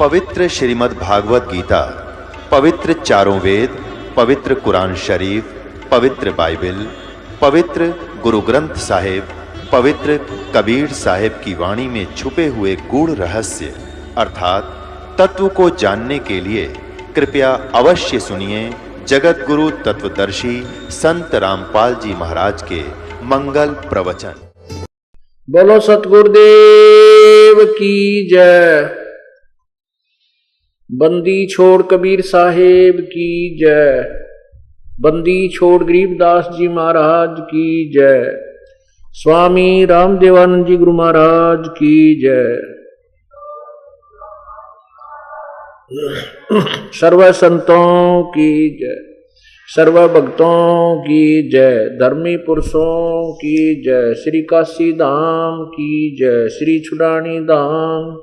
पवित्र श्रीमद् भागवत गीता, पवित्र चारों वेद, पवित्र कुरान शरीफ, पवित्र बाइबिल, पवित्र गुरु ग्रंथ साहिब, पवित्र कबीर साहिब की वाणी में छुपे हुए गूढ़ रहस्य अर्थात तत्व को जानने के लिए कृपया अवश्य सुनिए जगत गुरु तत्वदर्शी संत रामपाल जी महाराज के मंगल प्रवचन। बोलो सतगुरुदेव की जय। बंदी छोड़ कबीर साहेब की जय। बंदी छोड़ गरीबदास जी महाराज की जय। स्वामी रामदेवानंद जी गुरु महाराज की जय। सर्व संतों की जय, सर्व भक्तों की जय, धर्मी पुरुषों की जय, श्री काशी धाम की जय, श्री छुड़ानी धाम,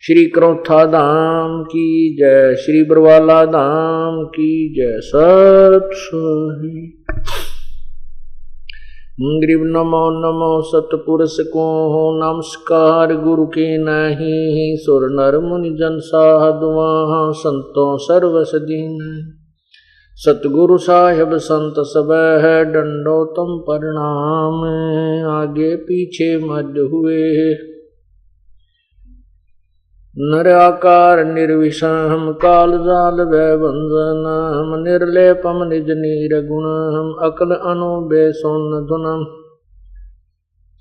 श्री करौथा धाम की जय, श्री बरवाला धाम की जय। सत सोही ग्रीव नमो नमो सतपुरुष को हो नमस्कार। गुरु के नहीं सुर नर मुनि जन साधुआ संतों सर्वस दीन। सतगुरु साहिब संत सब है दंडोतम प्रणाम। आगे पीछे मध्य हुए नर आकार निर्विषम काल जाल वै वंदनम। निर्लेपम निज नीर गुणम अकल अनुबे सोन धुनम।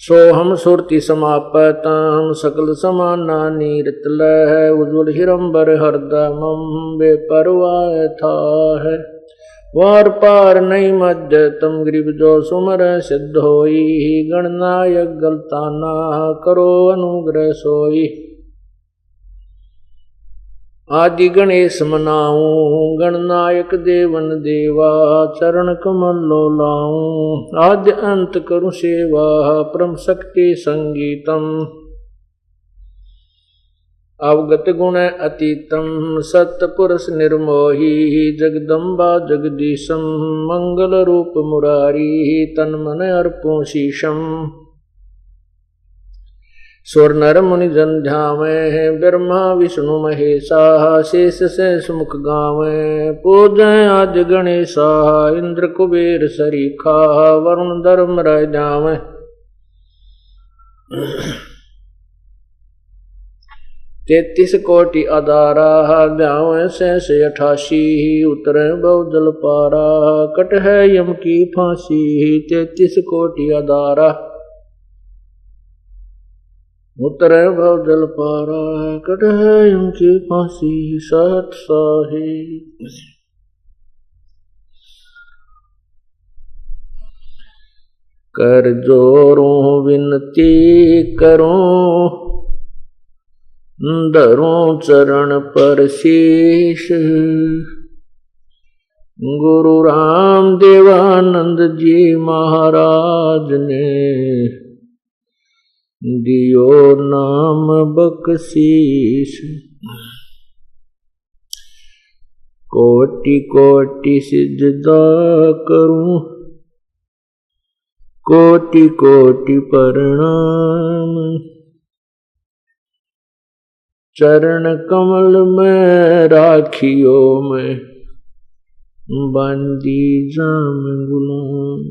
सोहम सुरति समापतम सकल समाना नीरत लह। उज्ज्वल हिरंबर हरदमम बेपरवाह था है। वार पार नहीं मध्य तम ग्रीब जो सुमर सिद्ध होई। गणनायक गलताना करो अनुग्रह सोई। आदि गणेश मनाऊं गणनायक देवन देवा। चरण कमल लो लाऊं आद्य अंत करूं सेवा। परम शक्ति संगीतम अवगत गुण अतीतम। सत्पुरुष निर्मोही जगदम्बा जगदीशम। मंगल रूप मुरारी तन मन अर्पों शीशम। स्वर नर मुनि जन ध्यावे ब्रह्मा विष्णु महेशा। शेष से सुमुख गावे पूजय आज गणेशा। इंद्र कुबेर सरीखा वरुण धर्म रह जावे। तेतीस कोटि अदारा ब्यावे से 88। उतरे बहुजल पारा कट है यम की फांसी। 33 कोटि अदारा उतरे बहुजल पारा कट है यम की फांसी। सत साही कर जोरों विनती करूं। धरूं चरण पर शीश। गुरु राम देवानंद जी महाराज ने दियो नाम बख्शीश। कोटि कोटि सिजदा करूं। कोटि कोटि प्रणाम। चरण कमल में राखियो में बंदी जाम गुलाम।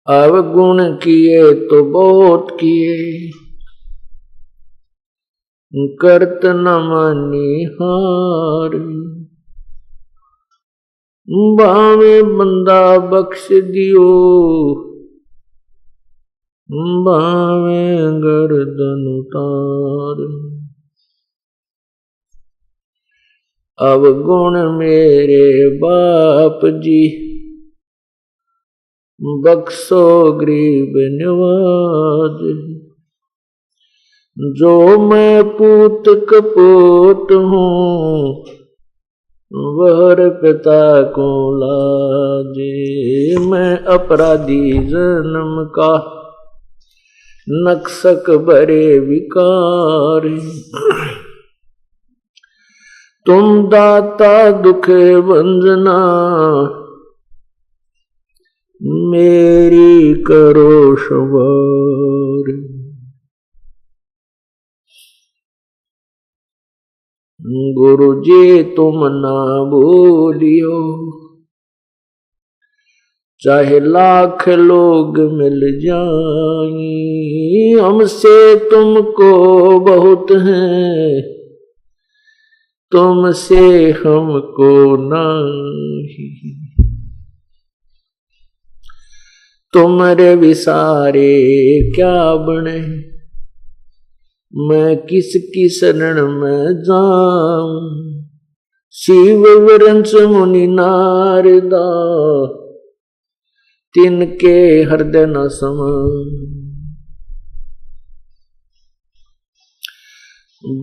अवगुण किए तो बहुत किए। करत न मानी हार। बावे बंदा बख्श दियो। बावे गर्दन उतार। अवगुण मेरे बाप जी। बख्शो गरीब निवाज। जो मैं पूत कपूत हूँ वह पिता को लाजे। मैं अपराधी जन्म का नक्सक बरे विकार। तुम दाता दुख भंजना मेरी करो सवार। गुरु जी तुम ना भूलियो, चाहे लाख लोग मिल जाएं, हमसे तुमको बहुत है, तुमसे हमको नहीं। तुम्हारे विसारे क्या बने, मैं किसकी शरण में जाऊं। शिव वृंश मुनि नारदा, तिनके हृदय न सम।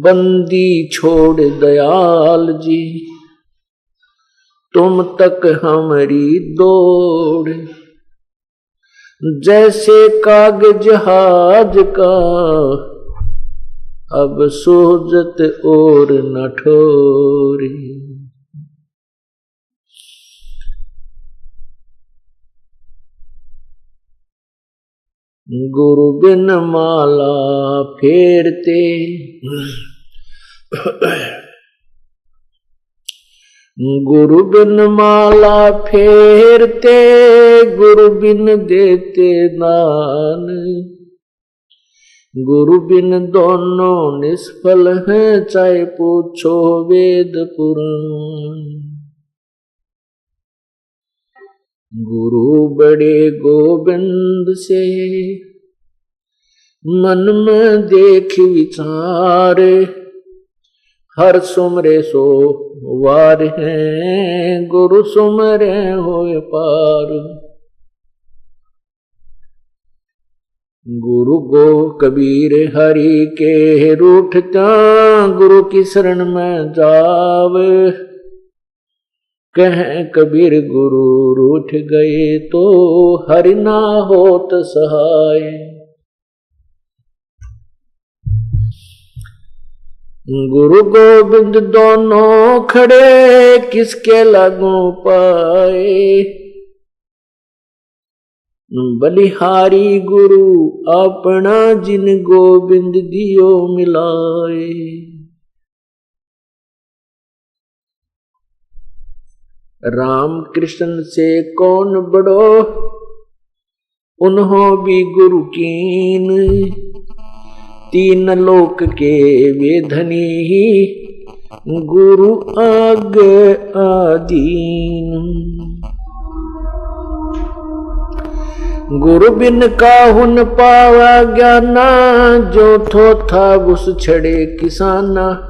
बंदी छोड़ दयाल जी, तुम तक हमारी दौड़। जैसे कागज जहाज का, अब सोजत और न ठोरी। गुरु बिन माला फेरते, गुरु बिन माला फेरते, गुरु बिन देते दान। गुरु बिन दोनों निष्फल हैं, चाहे पूछो वेद पुराण। गुरु बड़े गोविंद से, मन में देख विचार। हर सुमरे सो वार हैं, गुरु सुमरे होए पार। गुरु गो कबीर हरि के रूठता, गुरु की शरण में जाव। कहें कबीर गुरु रूठ गए, तो हरि ना होत सहाय। गुरु गोविंद दोनों खड़े, किसके लागू पाए। बलिहारी गुरु अपना, जिन गोविंद दियो मिलाए। राम कृष्ण से कौन बड़ो, उन्हों भी गुरु कीन। तीन लोक के वे धनी, गुरु आग आदीन। गुरु बिन काहुन पावा ज्ञाना, जो थो था उस छड़े किसाना।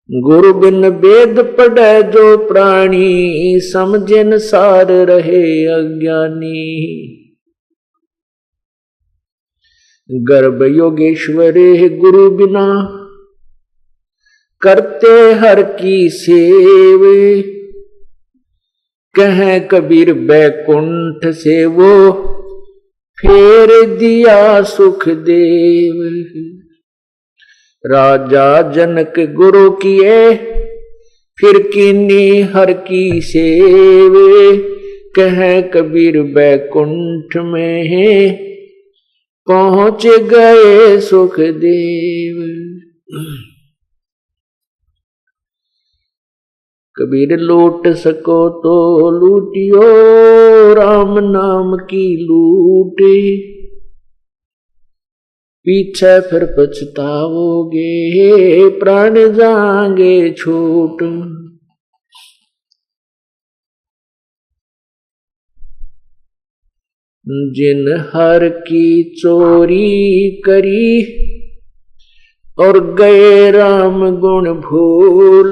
गुरु बिन वेद पढ़े जो प्राणी, समझन सार रहे अज्ञानी। गर्भ योगेश्वर गुरु बिना, करते हर की सेव। कहें कबीर बैकुंठ से वो, फेर दिया सुख देव। राजा जनक गुरु किए, फिर कीनी हर की सेव। कहें कबीर बैकुंठ में है, पहुंच गए सुख देव। कबीर लूट सको तो लूटियो, राम नाम की लूटे। पीछे फिर पछताओगे, प्राण जाएंगे छूट। जिन हर की चोरी करी, और गए राम गुण भूल।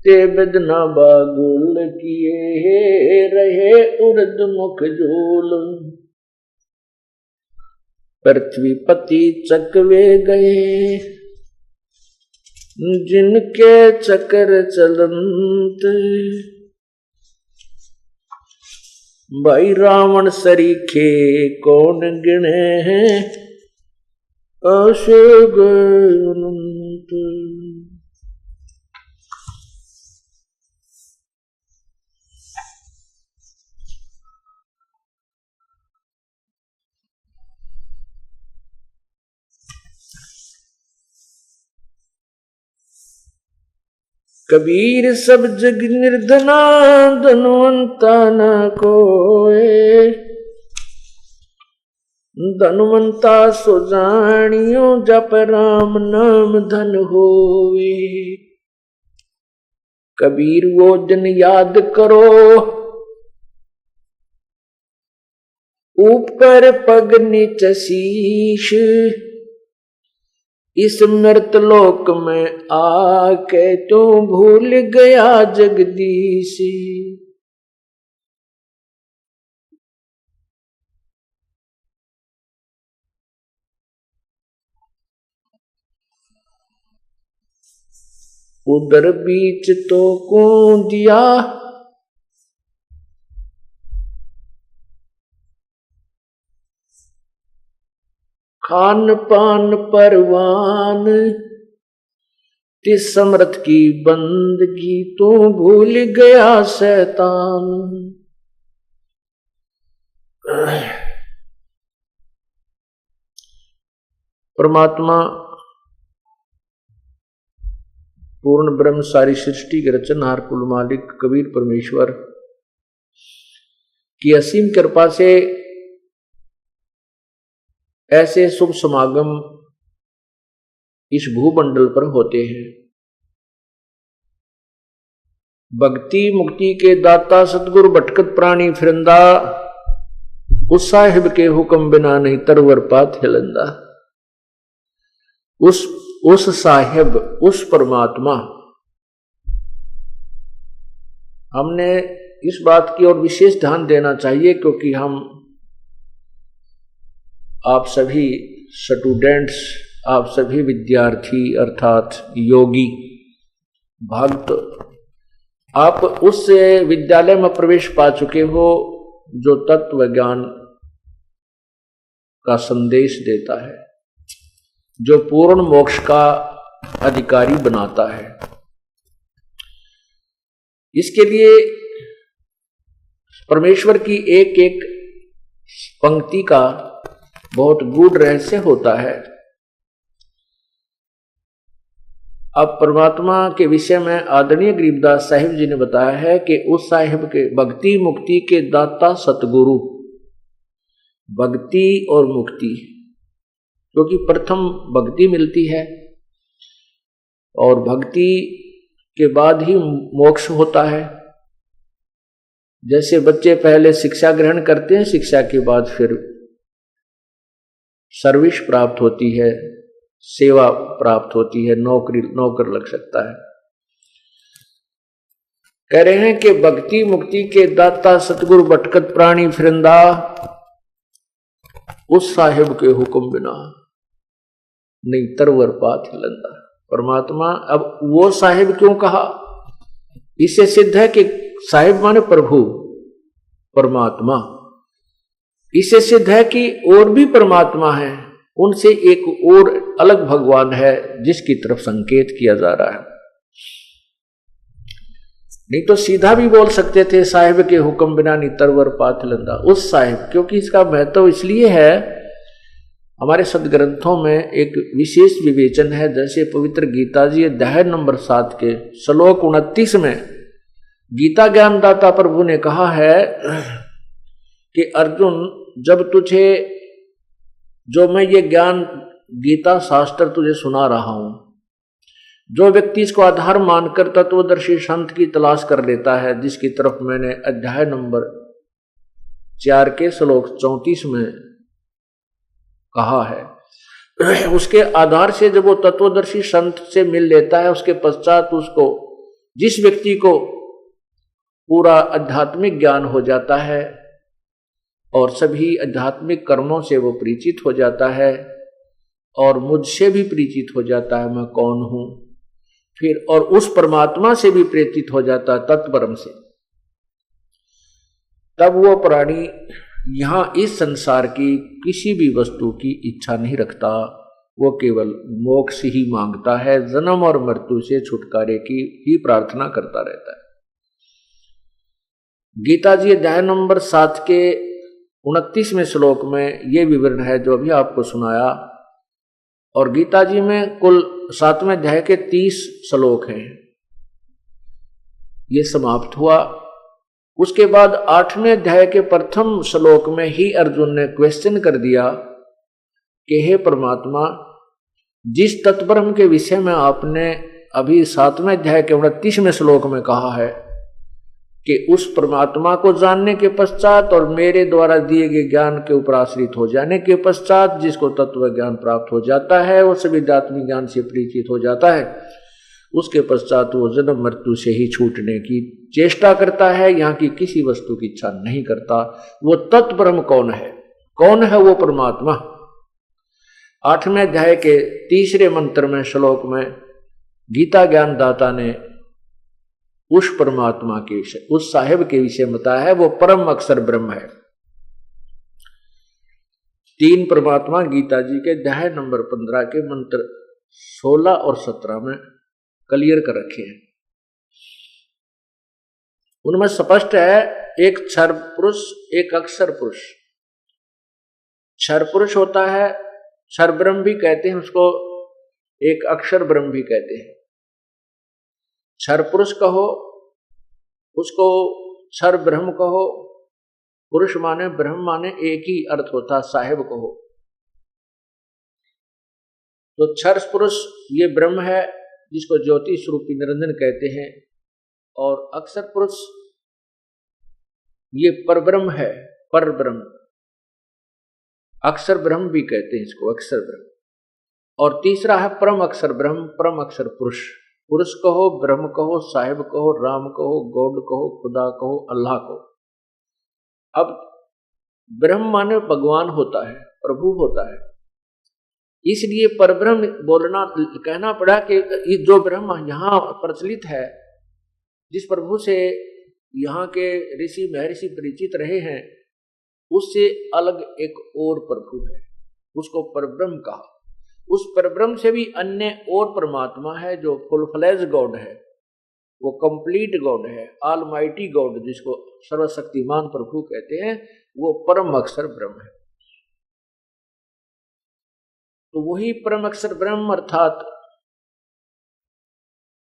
ते बदना बागुल किए, रहे उर्द मुख झूल। पृथ्वी पति चकवे गए, जिनके चक्र चलंत। भाई रावण सरीखे कौन गिने हैं, अशोक अनंत। कबीर सब जग निर्धना धनवंता न कोय, धनवंता सो जानियो जप राम नाम धन होवे। कबीर वो दिन याद करो ऊपर पग नीच शीश, इस मृत लोक में आके तू भूल गया जगदीश। उधर बीच तो कूदिया खान पान परवान, तिस समर्थ की बंदगी तू भूल गया शैतान। परमात्मा पूर्ण ब्रह्म सारी सृष्टि के रचनहार कुल मालिक कबीर परमेश्वर की असीम कृपा से ऐसे शुभ समागम इस भूमंडल पर होते हैं। भक्ति मुक्ति के दाता सतगुरु भटकत प्राणी फिरंदा, उस साहिब के हुक्म बिना नहीं तरवर पात हिलंदा। उस साहिब, उस परमात्मा, हमने इस बात की ओर विशेष ध्यान देना चाहिए क्योंकि हम आप सभी स्टूडेंट्स, आप सभी विद्यार्थी अर्थात योगी भक्त, आप उस विद्यालय में प्रवेश पा चुके हो जो तत्व ज्ञान का संदेश देता है, जो पूर्ण मोक्ष का अधिकारी बनाता है। इसके लिए परमेश्वर की एक एक पंक्ति का बहुत गूढ़ रहस्य होता है। अब परमात्मा के विषय में आदरणीय गरीबदास साहिब जी ने बताया है कि उस साहिब के भक्ति मुक्ति के दाता सतगुरु, भक्ति और मुक्ति, क्योंकि प्रथम भक्ति मिलती है और भक्ति के बाद ही मोक्ष होता है। जैसे बच्चे पहले शिक्षा ग्रहण करते हैं, शिक्षा के बाद फिर सर्विस प्राप्त होती है, सेवा प्राप्त होती है, नौकर लग सकता है। कह रहे हैं कि भक्ति मुक्ति के दाता सतगुरु भटकत प्राणी फिरंदा, उस साहिब के हुक्म बिना नहीं तरवर पात हिलंदा। परमात्मा, अब वो साहिब क्यों कहा? इससे सिद्ध है कि साहिब माने प्रभु, परमात्मा। इससे सिद्ध है कि और भी परमात्मा है, उनसे एक और अलग भगवान है जिसकी तरफ संकेत किया जा रहा है। नहीं तो सीधा भी बोल सकते थे साहिब के हुक्म बिना नहीं तरवर पात हिलंदा, उस साहिब, क्योंकि इसका महत्व इसलिए है, हमारे सदग्रंथों में एक विशेष विवेचन है। जैसे पवित्र गीता जी अध्याय नंबर 7 के श्लोक 29 में गीता ज्ञानदाता प्रभु ने कहा है कि अर्जुन, जब तुझे जो मैं ये ज्ञान गीता शास्त्र तुझे सुना रहा हूं, जो व्यक्ति इसको आधार मानकर तत्वदर्शी संत की तलाश कर लेता है, जिसकी तरफ मैंने अध्याय नंबर 4 के श्लोक 34 में कहा है, उसके आधार से जब वो तत्वदर्शी संत से मिल लेता है, उसके पश्चात उसको, जिस व्यक्ति को पूरा आध्यात्मिक ज्ञान हो जाता है और सभी आध्यात्मिक कर्मों से वो परिचित हो जाता है और मुझसे भी परिचित हो जाता है, मैं कौन हूं, फिर और उस परमात्मा से भी परिचित हो जाता है, तत्परम से, तब वो प्राणी यहां इस संसार की किसी भी वस्तु की इच्छा नहीं रखता। वो केवल मोक्ष ही मांगता है, जन्म और मृत्यु से छुटकारे की ही प्रार्थना करता रहता है। गीता जी अध्याय नंबर 7 के 29वें श्लोक में ये विवरण है जो अभी आपको सुनाया। और गीता जी में कुल 7वें अध्याय के 30 श्लोक हैं। ये समाप्त हुआ। उसके बाद 8वें अध्याय के प्रथम श्लोक में ही अर्जुन ने क्वेश्चन कर दिया कि हे परमात्मा, जिस तत्ब्रह्म के विषय में आपने अभी 7वें अध्याय के 29वें श्लोक में कहा है कि उस परमात्मा को जानने के पश्चात और मेरे द्वारा दिए गए ज्ञान के ऊपर आश्रित हो जाने के पश्चात जिसको तत्व ज्ञान प्राप्त हो जाता है, वो सभी आत्मिक ज्ञान से परिचित हो जाता है, उसके पश्चात वो जन्म मृत्यु से ही छूटने की चेष्टा करता है, यहाँ की किसी वस्तु की इच्छा नहीं करता। वो तत्ब्रह्म कौन है? कौन है वो परमात्मा? 8वें अध्याय के 3रे मंत्र में श्लोक में गीता ज्ञानदाता ने उस परमात्मा के विषय, उस साहेब के विषय बताया है। वो परम अक्षर ब्रह्म है। 3 परमात्मा गीता जी के अध्याय नंबर 15 के मंत्र 16 और 17 में क्लियर कर रखे हैं। उनमें स्पष्ट है, एक क्षर पुरुष, एक अक्षर पुरुष। क्षर पुरुष होता है, क्षर ब्रह्म भी कहते हैं उसको, एक अक्षर ब्रह्म भी कहते हैं। क्षर पुरुष कहो, उसको क्षर ब्रह्म कहो। पुरुष माने ब्रह्म माने एक ही अर्थ होता, साहेब कहो। तो क्षर पुरुष ये ब्रह्म है जिसको ज्योति स्वरूपी निरंजन कहते हैं, और अक्षर पुरुष ये परब्रह्म है, पर ब्रह्म। अक्षर ब्रह्म भी कहते हैं इसको, अक्षर ब्रह्म। और तीसरा है परम अक्षर ब्रह्म, परम अक्षर पुरुष। पुरुष कहो, ब्रह्म कहो, साहिब कहो, राम कहो, गॉड कहो, खुदा कहो, अल्लाह कहो। अब ब्रह्म माने भगवान होता है, प्रभु होता है, इसलिए परब्रह्म बोलना, कहना पड़ा कि ये जो ब्रह्म यहाँ प्रचलित है, जिस प्रभु से यहाँ के ऋषि महर्षि परिचित रहे हैं, उससे अलग एक और प्रभु है, उसको परब्रह्म कहा। उस परब्रह्म से भी अन्य और परमात्मा है जो फुल फ्लेज गॉड है, वो कंप्लीट गॉड है, ऑलमाइटी गॉड, जिसको सर्वशक्तिमान प्रभु कहते हैं, वो परम अक्षर ब्रह्म है। तो वही परम अक्षर ब्रह्म अर्थात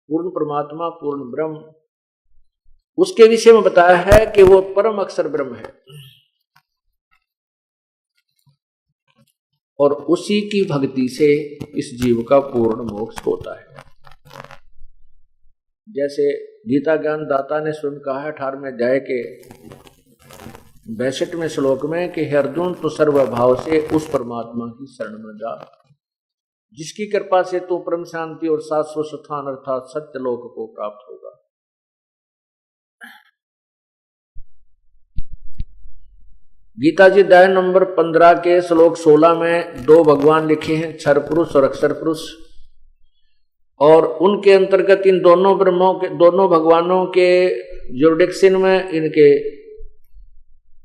पूर्ण परमात्मा, पूर्ण ब्रह्म, उसके विषय में बताया है कि वो परम अक्षर ब्रह्म है और उसी की भक्ति से इस जीव का पूर्ण मोक्ष होता है। जैसे गीता ज्ञान दाता ने स्वयं कहा है 18वें अध्याय के 62वें श्लोक में कि हे अर्जुन, तो सर्वभाव से उस परमात्मा की शरण में जा, जिसकी कृपा से तू परम शांति और शाश्वत स्थान अर्थात सत्यलोक को प्राप्त होगा। गीता जी अध्याय नंबर 15 के श्लोक 16 में 2 भगवान लिखे हैं, क्षर पुरुष और अक्षर पुरुष, और उनके अंतर्गत इन दोनों ब्रह्मों के, दोनों भगवानों के जुरिडिक्शन में, इनके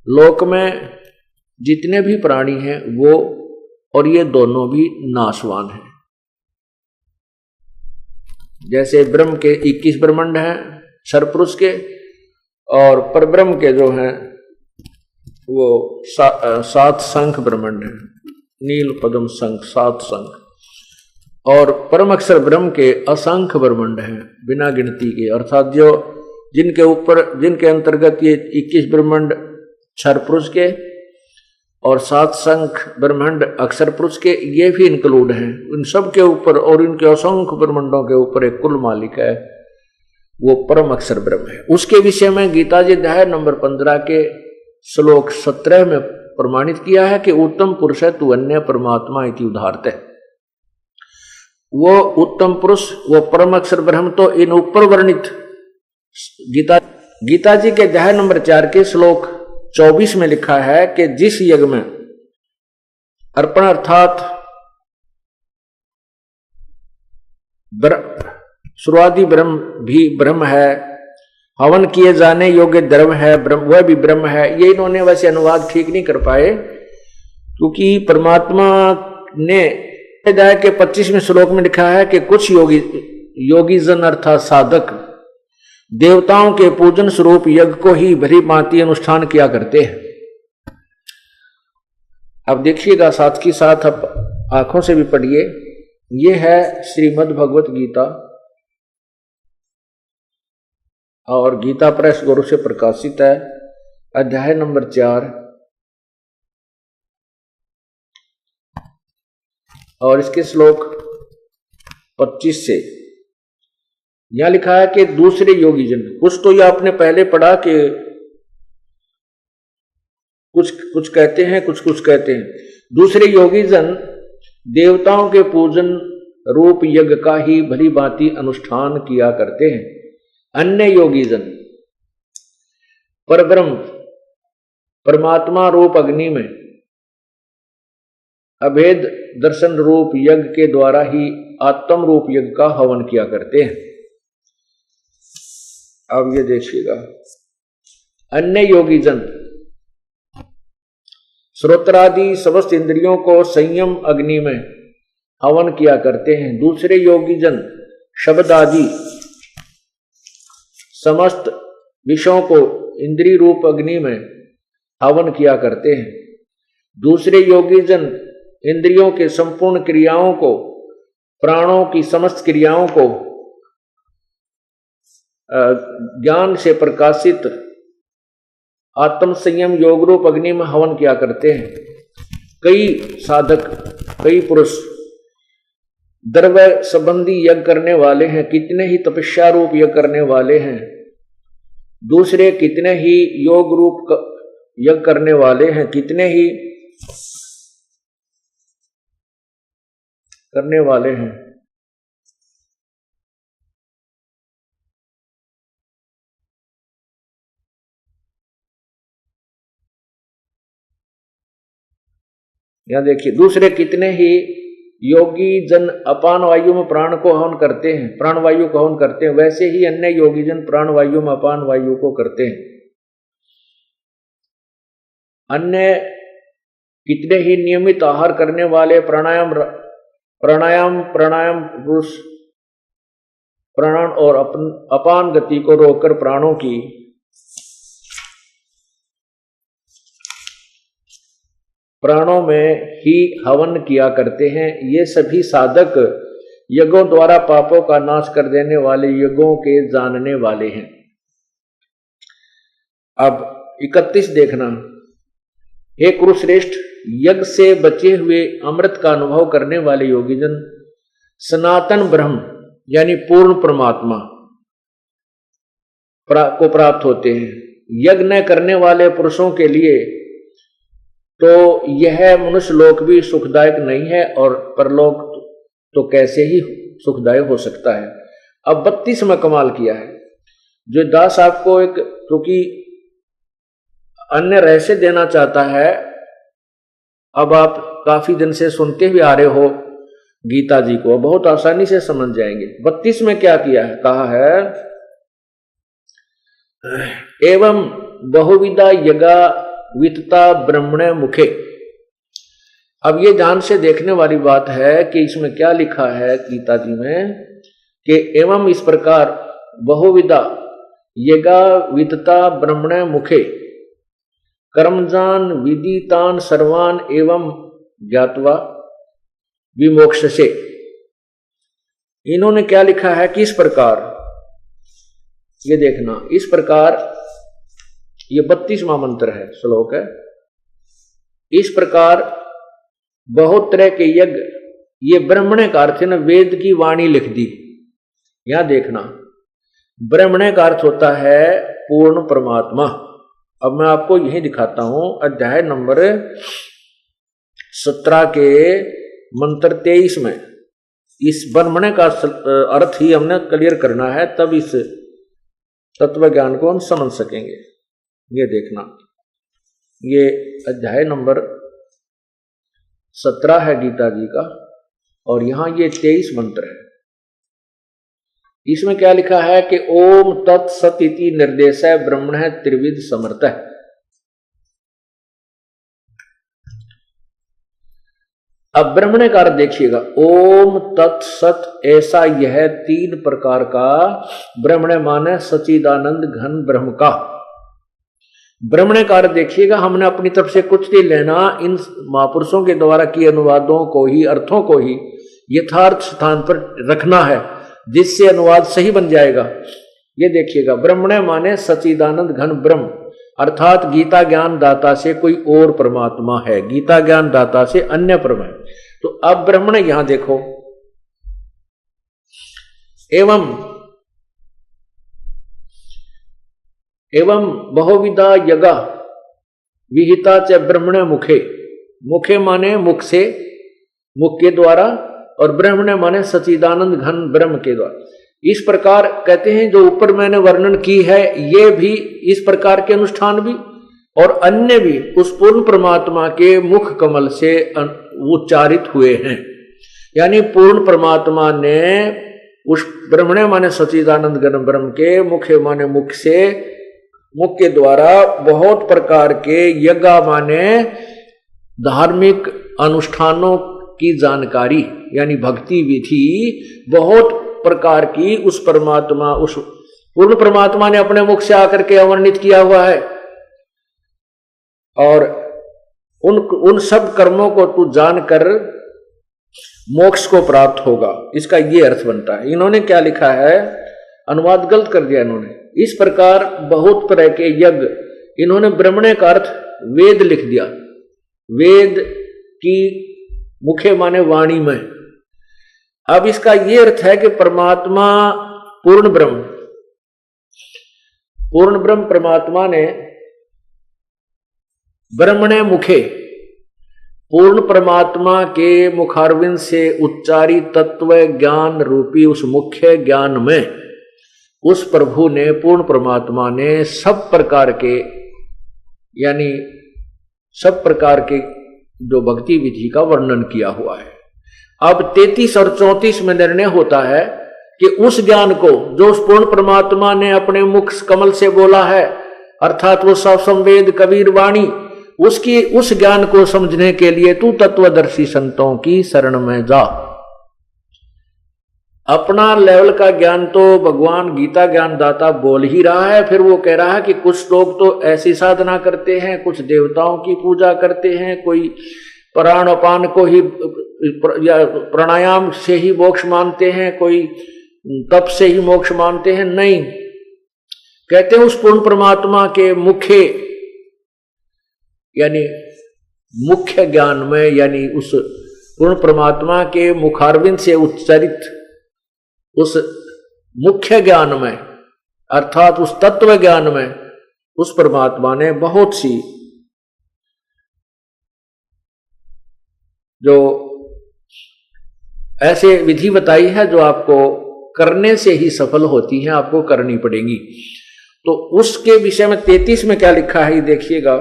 लोक में जितने भी प्राणी हैं वो, और ये दोनों भी नाशवान हैं। जैसे ब्रह्म के 21 ब्रह्मांड हैं क्षर पुरुष के, और परब्रह्म के जो हैं वो 7 शंख ब्रह्मांड है, नील पद्म शंख, 7 शंख, और परम अक्षर ब्रह्म के असंख्य ब्रह्मांड हैं बिना गिनती के, अर्थात जो जिनके ऊपर, जिनके अंतर्गत ये 21 ब्रह्मांड क्षर पुरुष के और 7 शंख ब्रह्मांड अक्षर पुरुष के, ये भी इंक्लूड हैं। इन सब के ऊपर और इनके असंख्य ब्रह्मांडों के ऊपर एक कुल मालिक है, वो परम अक्षर ब्रह्म है। उसके विषय में गीता जी अध्याय नंबर 15 के श्लोक 17 में प्रमाणित किया है कि उत्तम पुरुष है तू अन्य परमात्मा इति उदाहरते। वो उत्तम पुरुष, वो परम अक्षर ब्रह्म तो इन ऊपर वर्णित गीता जी के अध्याय नंबर 4 के श्लोक 24 में लिखा है कि जिस यज्ञ में अर्पण अर्थात शुरुआती ब्रह्म भी ब्रह्म है, हवन किए जाने योग्य द्रव्य है ब्रह्म, वह भी ब्रह्म है। ये इन्होंने वैसे अनुवाद ठीक नहीं कर पाए, क्योंकि परमात्मा ने अध्याय के 25वें श्लोक में लिखा है कि कुछ योगी जन अर्थात साधक देवताओं के पूजन स्वरूप यज्ञ को ही भली भांति अनुष्ठान किया करते हैं। अब देखिएगा, साथ ही साथ अब आंखों से भी पढ़िए। ये है श्रीमद् भगवत गीता और गीता प्रेस गुरु से प्रकाशित है। अध्याय नंबर 4 और इसके श्लोक 25 से यहां लिखा है कि दूसरे योगी जन, कुछ तो ये आपने पहले पढ़ा कि कुछ कहते हैं, कुछ कहते हैं। दूसरे योगी जन देवताओं के पूजन रूप यज्ञ का ही भली भांति अनुष्ठान किया करते हैं। अन्य योगी जन परब्रह्म परमात्मा रूप अग्नि में अभेद दर्शन रूप यज्ञ के द्वारा ही आत्म रूप यज्ञ का हवन किया करते हैं। अब ये देखिएगा, अन्य योगी जन श्रोत्रादि समस्त इंद्रियों को संयम अग्नि में हवन किया करते हैं। दूसरे योगी जन शब्द आदि समस्त विषयों को इंद्रिय रूप अग्नि में हवन किया करते हैं। दूसरे योगी जन इंद्रियों के संपूर्ण क्रियाओं को, प्राणों की समस्त क्रियाओं को ज्ञान से प्रकाशित आत्म संयम योग रूप अग्नि में हवन किया करते हैं। कई साधक, कई पुरुष द्रव्य संबंधी यज्ञ करने वाले हैं, कितने ही तपस्या रूप यज्ञ करने वाले हैं। दूसरे कितने ही योग रूप यज्ञ करने वाले हैं, कितने ही करने वाले हैं। यहां देखिए, दूसरे कितने ही योगी जन अपान वायु में प्राण को हवन करते हैं, प्राण वायु को हवन करते हैं, वैसे ही अन्य योगी जन प्राण वायु में अपान वायु को करते हैं। अन्य कितने ही नियमित आहार करने वाले प्राणायाम पुरुष प्राण और अपान गति को रोककर प्राणों की प्राणों में ही हवन किया करते हैं। ये सभी साधक यज्ञों द्वारा पापों का नाश कर देने वाले यज्ञों के जानने वाले हैं। अब 31 देखना, हे कुरुश्रेष्ठ, यज्ञ से बचे हुए अमृत का अनुभव करने वाले योगीजन सनातन ब्रह्म यानी पूर्ण परमात्मा को प्राप्त होते हैं। यज्ञ न करने वाले पुरुषों के लिए तो यह मनुष्य लोक भी सुखदायक नहीं है और परलोक तो कैसे ही सुखदायक हो सकता है। अब 32 में कमाल किया है, जो दास आपको एक क्योंकि अन्य रहस्य देना चाहता है। अब आप काफी दिन से सुनते हुए आ रहे हो गीता जी को, बहुत आसानी से समझ जाएंगे। 32 में क्या किया है, कहा है एवं बहुविधा यज्ञा वितता ब्रह्मणे मुखे। अब ये ध्यान से देखने वाली बात है कि इसमें क्या लिखा है गीता जी में कि एवं इस प्रकार बहुविधा यज्ञा वितता ब्रह्मणे मुखे कर्मजान विदितान सर्वान एवं ज्ञात्वा विमोक्ष से। इन्होंने क्या लिखा है कि इस प्रकार, ये देखना, इस प्रकार, ये 32वां मंत्र है, श्लोक है। इस प्रकार बहुत तरह के यज्ञ, ये ब्रह्मणे का अर्थ है ना, वेद की वाणी लिख दी। यहां देखना, ब्रह्मणे का अर्थ होता है पूर्ण परमात्मा। अब मैं आपको यही दिखाता हूं, अध्याय नंबर 17 के मंत्र 23 में इस ब्रह्मणे का अर्थ ही हमने क्लियर करना है, तब इस तत्व ज्ञान को हम समझ सकेंगे। ये देखना, ये अध्याय नंबर 17 है गीता जी का और यहां ये 23 मंत्र है। इसमें क्या लिखा है कि ओम तत्सत इति निर्देशः ब्रह्मणः त्रिविध समर्थः। अब ब्रह्मणे का अर्थ देखिएगा, ओम तत्सत, ऐसा यह 3 प्रकार का ब्रह्मणे माने सच्चिदानंद घन ब्रह्म का। ब्रह्मणे का अर्थ देखिएगा, हमने अपनी तरफ से कुछ नहीं लेना, इन महापुरुषों के द्वारा किए अनुवादों को ही, अर्थों को ही यथार्थ स्थान पर रखना है, जिससे अनुवाद सही बन जाएगा। ये देखिएगा, ब्रह्मणे माने सच्चिदानंद घन ब्रह्म, अर्थात गीता ज्ञान दाता से कोई और परमात्मा है, गीता ज्ञान दाता से अन्य परम है। तो अब ब्रह्मणे यहां देखो, एवं बहुविधा यगा विहिता च ब्रह्मणे मुखे, मुखे माने मुख से, मुख के द्वारा, और ब्रह्मणे माने सच्चिदानंद घन ब्रह्म के द्वारा। इस प्रकार कहते हैं जो ऊपर मैंने वर्णन की है, ये भी इस प्रकार के अनुष्ठान भी और अन्य भी उस पूर्ण परमात्मा के मुख कमल से उच्चारित हुए हैं। यानी पूर्ण परमात्मा ने उस ब्रह्मणे माने सच्चिदानंद घन ब्रह्म के, मुखे माने मुख से, मुख के द्वारा बहुत प्रकार के यज्ञ माने धार्मिक अनुष्ठानों की जानकारी, यानी भक्ति विधि बहुत प्रकार की उस परमात्मा, उस पूर्ण परमात्मा ने अपने मुख से आकर के अवर्णित किया हुआ है। और उन सब कर्मों को तू जानकर मोक्ष को प्राप्त होगा, इसका ये अर्थ बनता है। इन्होंने क्या लिखा है, अनुवाद गलत कर दिया इन्होंने। इस प्रकार बहुत तरह के यज्ञ, इन्होंने ब्रह्मणे का अर्थ वेद लिख दिया, वेद की मुखे माने वाणी में। अब इसका यह अर्थ है कि परमात्मा पूर्ण ब्रह्म परमात्मा ने ब्रह्मणे मुखे, पूर्ण परमात्मा के मुखारविंद से उच्चारी तत्व ज्ञान रूपी उस मुख्य ज्ञान में उस प्रभु ने, पूर्ण परमात्मा ने सब प्रकार के, यानी सब प्रकार के जो भक्ति विधि का वर्णन किया हुआ है। अब 33 और 34 में निर्णय होता है कि उस ज्ञान को जो उस पूर्ण परमात्मा ने अपने मुख कमल से बोला है, अर्थात वो सब संवेद कबीर वाणी, उसकी उस ज्ञान को समझने के लिए तू तत्वदर्शी संतों की शरण में जा। अपना लेवल का ज्ञान तो भगवान गीता ज्ञान दाता बोल ही रहा है, फिर वो कह रहा है कि कुछ लोग तो ऐसी साधना करते हैं, कुछ देवताओं की पूजा करते हैं, कोई प्राणापान को ही या प्राणायाम से ही मोक्ष मानते हैं, कोई तप से ही मोक्ष मानते हैं। नहीं, कहते हैं उस पूर्ण परमात्मा के मुखे, यानी मुख्य ज्ञान में, यानी उस पूर्ण परमात्मा के मुखारविंद से उच्चारित उस मुख्य ज्ञान में, अर्थात उस तत्व ज्ञान में उस परमात्मा ने बहुत सी जो ऐसे विधि बताई है जो आपको करने से ही सफल होती हैं, आपको करनी पड़ेगी। तो उसके विषय में 33 में क्या लिखा है ये देखिएगा।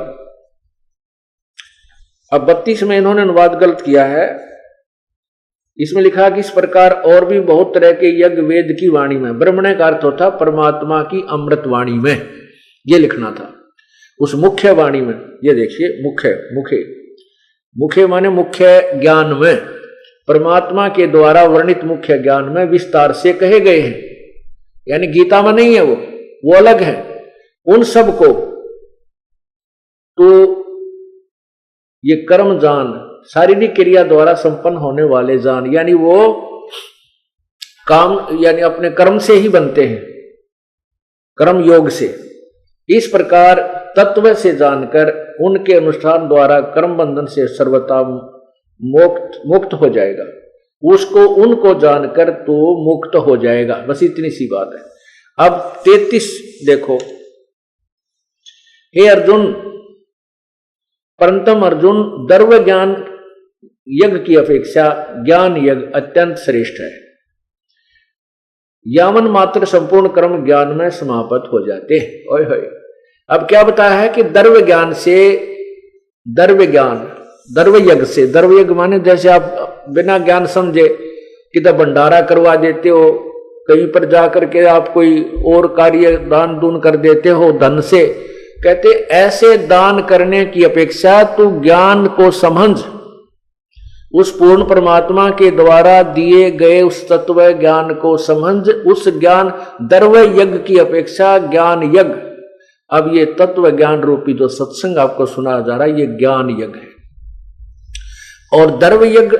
अब 32 में इन्होंने अनुवाद गलत किया है, इसमें लिखा कि इस प्रकार और भी बहुत तरह के यज्ञ वेद की वाणी में, ब्रह्मणे का अर्थ होता परमात्मा की अमृत वाणी में, ये लिखना था उस मुख्य वाणी में। ये देखिए, मुखे माने मुख्य ज्ञान में, परमात्मा के द्वारा वर्णित मुख्य ज्ञान में विस्तार से कहे गए हैं, यानी गीता में नहीं है, वो अलग है। उन सब को तो ये कर्म जान, शारीरिक क्रिया द्वारा संपन्न होने वाले जान, यानी वो काम, यानी अपने कर्म से ही बनते हैं, कर्म योग से। इस प्रकार तत्व से जानकर उनके अनुष्ठान द्वारा कर्म बंधन से सर्वथा मुक्त हो जाएगा, उसको उनको जानकर तो मुक्त हो जाएगा। बस इतनी सी बात है। अब 33 देखो, हे अर्जुन, परंतम अर्जुन, दर्व ज्ञान यज्ञ की अपेक्षा ज्ञान यज्ञ अत्यंत श्रेष्ठ है। यावन मात्र संपूर्ण कर्म ज्ञान में समाप्त हो जाते हैं। ओए होए, अब क्या बताया है कि दर्व ज्ञान से, दर्व यज्ञ से, दर्व यज्ञ माने जैसे आप बिना ज्ञान समझे किधर भंडारा करवा देते हो, कहीं पर जाकर के आप कोई और कार्य दान दून कर देते हो धन से, कहते ऐसे दान करने की अपेक्षा तू ज्ञान को समझ, उस पूर्ण परमात्मा के द्वारा दिए गए उस तत्व ज्ञान को समझ, उस ज्ञान दर्व यज्ञ की अपेक्षा ज्ञान यज्ञ। अब ये तत्व ज्ञान रूपी जो सत्संग आपको सुना जा रहा है, ये ज्ञान यज्ञ है। और दर्व यज्ञ,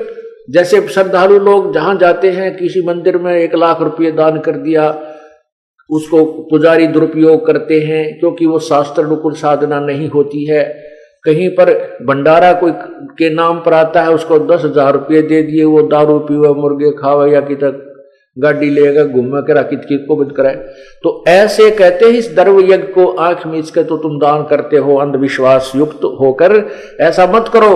जैसे श्रद्धालु लोग जहां जाते हैं, किसी मंदिर में 1 लाख रुपये दान कर दिया, उसको पुजारी दुरुपयोग करते हैं, क्योंकि वो शास्त्र अनुकूल साधना नहीं होती है। कहीं पर भंडारा कोई के नाम पर आता है, उसको 10,000 रुपये दे दिए, वो दारू पीवे, मुर्गे खावे या किधर गाड़ी लेगा घूमे करा कित को बंद कराए। तो ऐसे कहते हैं इस द्रव्य यज्ञ को आंख मीच के तो तुम दान करते हो, अंधविश्वास युक्त होकर ऐसा मत करो।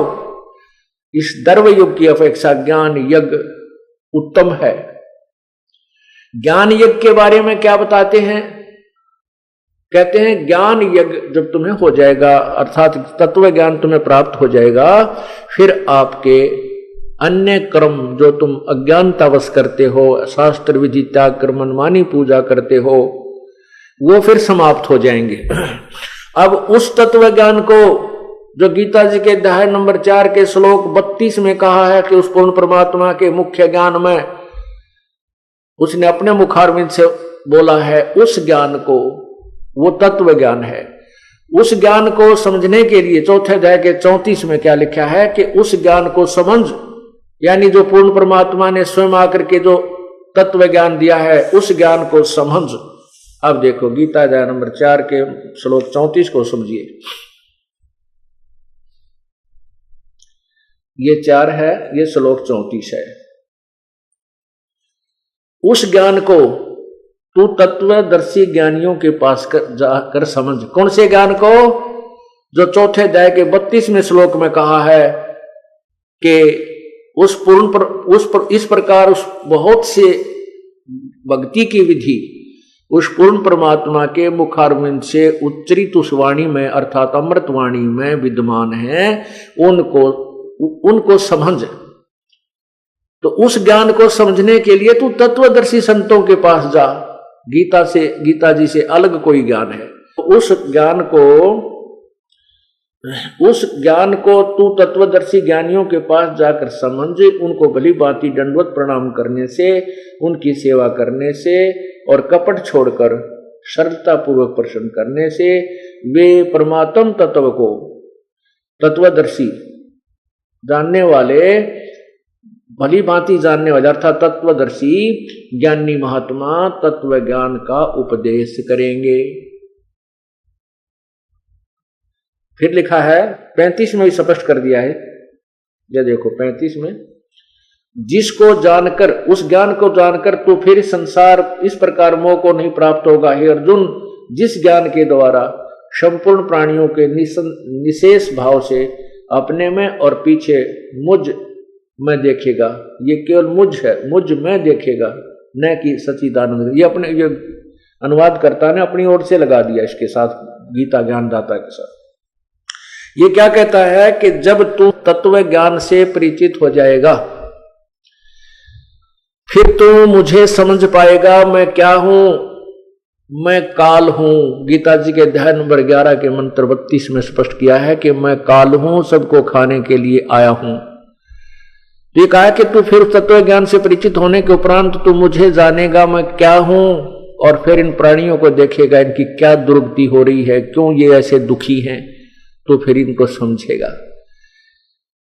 इस द्रव्य युग की अपेक्षा ज्ञान यज्ञ उत्तम है। ज्ञान यज्ञ के बारे में क्या बताते हैं? कहते हैं ज्ञान यज्ञ जब तुम्हें हो जाएगा, अर्थात तत्व ज्ञान तुम्हें प्राप्त हो जाएगा, फिर आपके अन्य कर्म जो तुम अज्ञानतावश करते हो, शास्त्र विधि त्याग कर मनमानी पूजा करते हो, वो फिर समाप्त हो जाएंगे। अब उस तत्व ज्ञान को जो गीता जी के अध्याय नंबर 4 के श्लोक 32 में कहा है कि उस पूर्ण परमात्मा के मुख्य ज्ञान में उसने अपने मुखारविंद से बोला है, उस ज्ञान को, वो तत्व ज्ञान है। उस ज्ञान को समझने के लिए चौथे अध्याय के 34 में क्या लिखा है कि उस ज्ञान को समझ, यानी जो पूर्ण परमात्मा ने स्वयं आकर के जो तत्व ज्ञान दिया है उस ज्ञान को समझ। अब देखो गीता अध्याय नंबर 4 के श्लोक 34 को समझिए। ये 4 है, ये श्लोक 34 है। उस ज्ञान को तू तत्वदर्शी ज्ञानियों के पास जाकर समझ। कौन से ज्ञान को? जो चौथे अध्याय के 32वें श्लोक में कहा है कि इस प्रकार उस बहुत से भक्ति की विधि उस पूर्ण परमात्मा के मुखारविंद से उच्चरित उस वाणी में, अर्थात अमृत वाणी में विद्यमान है, उनको समझ। तो उस ज्ञान को समझने के लिए तू तत्वदर्शी संतों के पास जा। गीता जी से अलग कोई ज्ञान है, उस ज्ञान को तू तत्वदर्शी ज्ञानियों के पास जाकर समझ। उनको भली भांति दंडवत प्रणाम करने से, उनकी सेवा करने से और कपट छोड़कर सरलता पूर्वक प्रश्न करने से वे परमात्म तत्व को तत्वदर्शी जानने वाले, भली भांति जानने वाले अर्थात तत्वदर्शी ज्ञानी महात्मा तत्व ज्ञान का उपदेश करेंगे। फिर लिखा है 35 में भी स्पष्ट कर दिया है। ये देखो 35 में, जिसको जानकर, उस ज्ञान को जानकर तो फिर संसार इस प्रकार मोह को नहीं प्राप्त होगा। हे अर्जुन, जिस ज्ञान के द्वारा संपूर्ण प्राणियों के निशेष भाव से अपने में और पीछे मुझ में देखेगा, ये केवल मुझ है, मुझ में देखेगा, न कि सच्चिदानंद। ये अपने ये अनुवादकर्ता ने अपनी ओर से लगा दिया इसके साथ, गीता ज्ञानदाता के साथ। ये क्या कहता है कि जब तू तत्व ज्ञान से परिचित हो जाएगा फिर तू मुझे समझ पाएगा मैं क्या हूं, मैं काल हूं। गीता जी के अध्याय नंबर 11 के मंत्र 32 में स्पष्ट किया है कि मैं काल हूं, सबको खाने के लिए आया हूं। तो ये कहा कि तू फिर तत्व ज्ञान से परिचित होने के उपरांत तू मुझे जानेगा मैं क्या हूं, और फिर इन प्राणियों को देखेगा, इनकी क्या दुर्गति हो रही है, क्यों ये ऐसे दुखी हैं, तो फिर इनको समझेगा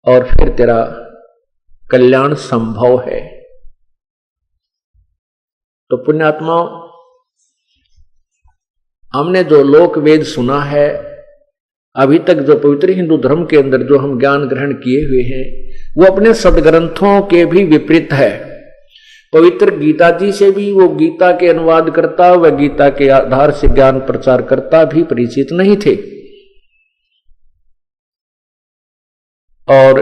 और फिर तेरा कल्याण संभव है। तो पुण्यात्मा, हमने जो लोक वेद सुना है, अभी तक जो पवित्र हिंदू धर्म के अंदर जो हम ज्ञान ग्रहण किए हुए हैं, वो अपने सदग्रंथों के भी विपरीत है। पवित्र गीता जी से भी वो गीता के अनुवाद करता व गीता के आधार से ज्ञान प्रचार करता भी परिचित नहीं थे। और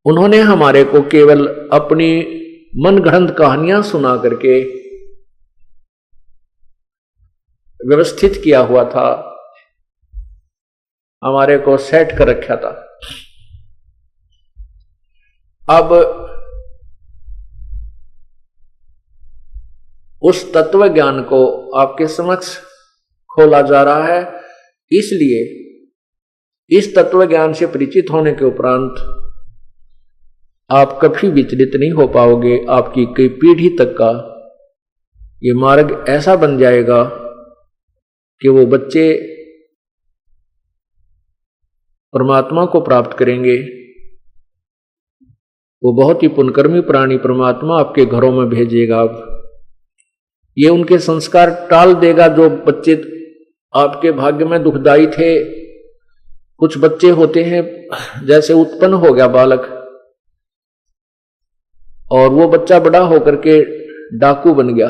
उन्होंने हमारे को केवल अपनी मनगढ़ंत कहानियां सुना करके व्यवस्थित किया हुआ था, हमारे को सेट कर रखा था। अब उस तत्व ज्ञान को आपके समक्ष खोला जा रहा है, इसलिए इस तत्व ज्ञान से परिचित होने के उपरांत आप कभी विचलित नहीं हो पाओगे। आपकी कई पीढ़ी तक का ये मार्ग ऐसा बन जाएगा कि वो बच्चे परमात्मा को प्राप्त करेंगे वो बहुत ही पुण्यकर्मी प्राणी परमात्मा आपके घरों में भेजेगा। ये उनके संस्कार टाल देगा जो बच्चे आपके भाग्य में दुखदाई थे। कुछ बच्चे होते हैं जैसे उत्पन्न हो गया बालक और वो बच्चा बड़ा होकर के डाकू बन गया,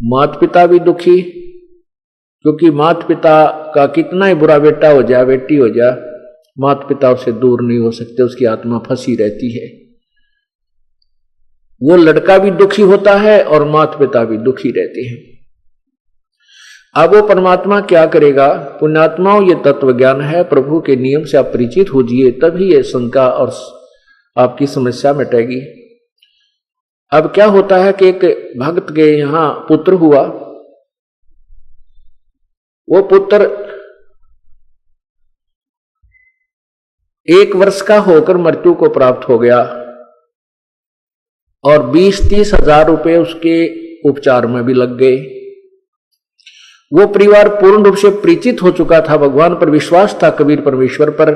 माता पिता भी दुखी, क्योंकि माता पिता का कितना ही बुरा बेटा हो जाए बेटी हो जाए, माता पिता उससे दूर नहीं हो सकते, उसकी आत्मा फंसी रहती है। वो लड़का भी दुखी होता है और माता पिता भी दुखी रहते हैं। अब वो परमात्मा क्या करेगा? पुण्यात्माओं, ये तत्व ज्ञान है, प्रभु के नियम से आप परिचित हो जाइए, तभी ये शंका और आपकी समस्या मिटेगी। अब क्या होता है कि एक भक्त के यहां पुत्र हुआ, वो पुत्र 1 वर्ष का होकर मृत्यु को प्राप्त हो गया और 20-30 हजार रुपए उसके उपचार में भी लग गए। वो परिवार पूर्ण रूप से परिचित हो चुका था, भगवान पर विश्वास था, कबीर परमेश्वर पर,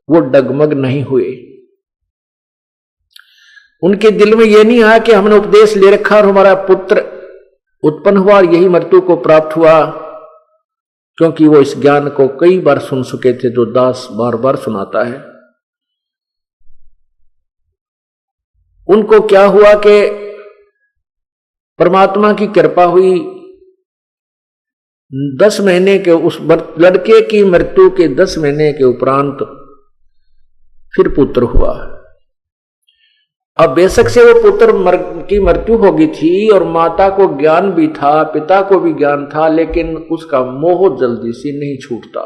वो डगमग नहीं हुए। उनके दिल में यह नहीं आया कि हमने उपदेश ले रखा और हमारा पुत्र उत्पन्न हुआ और यही मृत्यु को प्राप्त हुआ, क्योंकि वो इस ज्ञान को कई बार सुन चुके थे जो दास बार बार सुनाता है। उनको क्या हुआ कि परमात्मा की कृपा हुई, 10 महीने के उस लड़के की मृत्यु के 10 महीने के उपरांत फिर पुत्र हुआ। अब बेशक से वो पुत्र की मृत्यु हो गई थी और माता को ज्ञान भी था, पिता को भी ज्ञान था, लेकिन उसका मोह जल्दी से नहीं छूटता।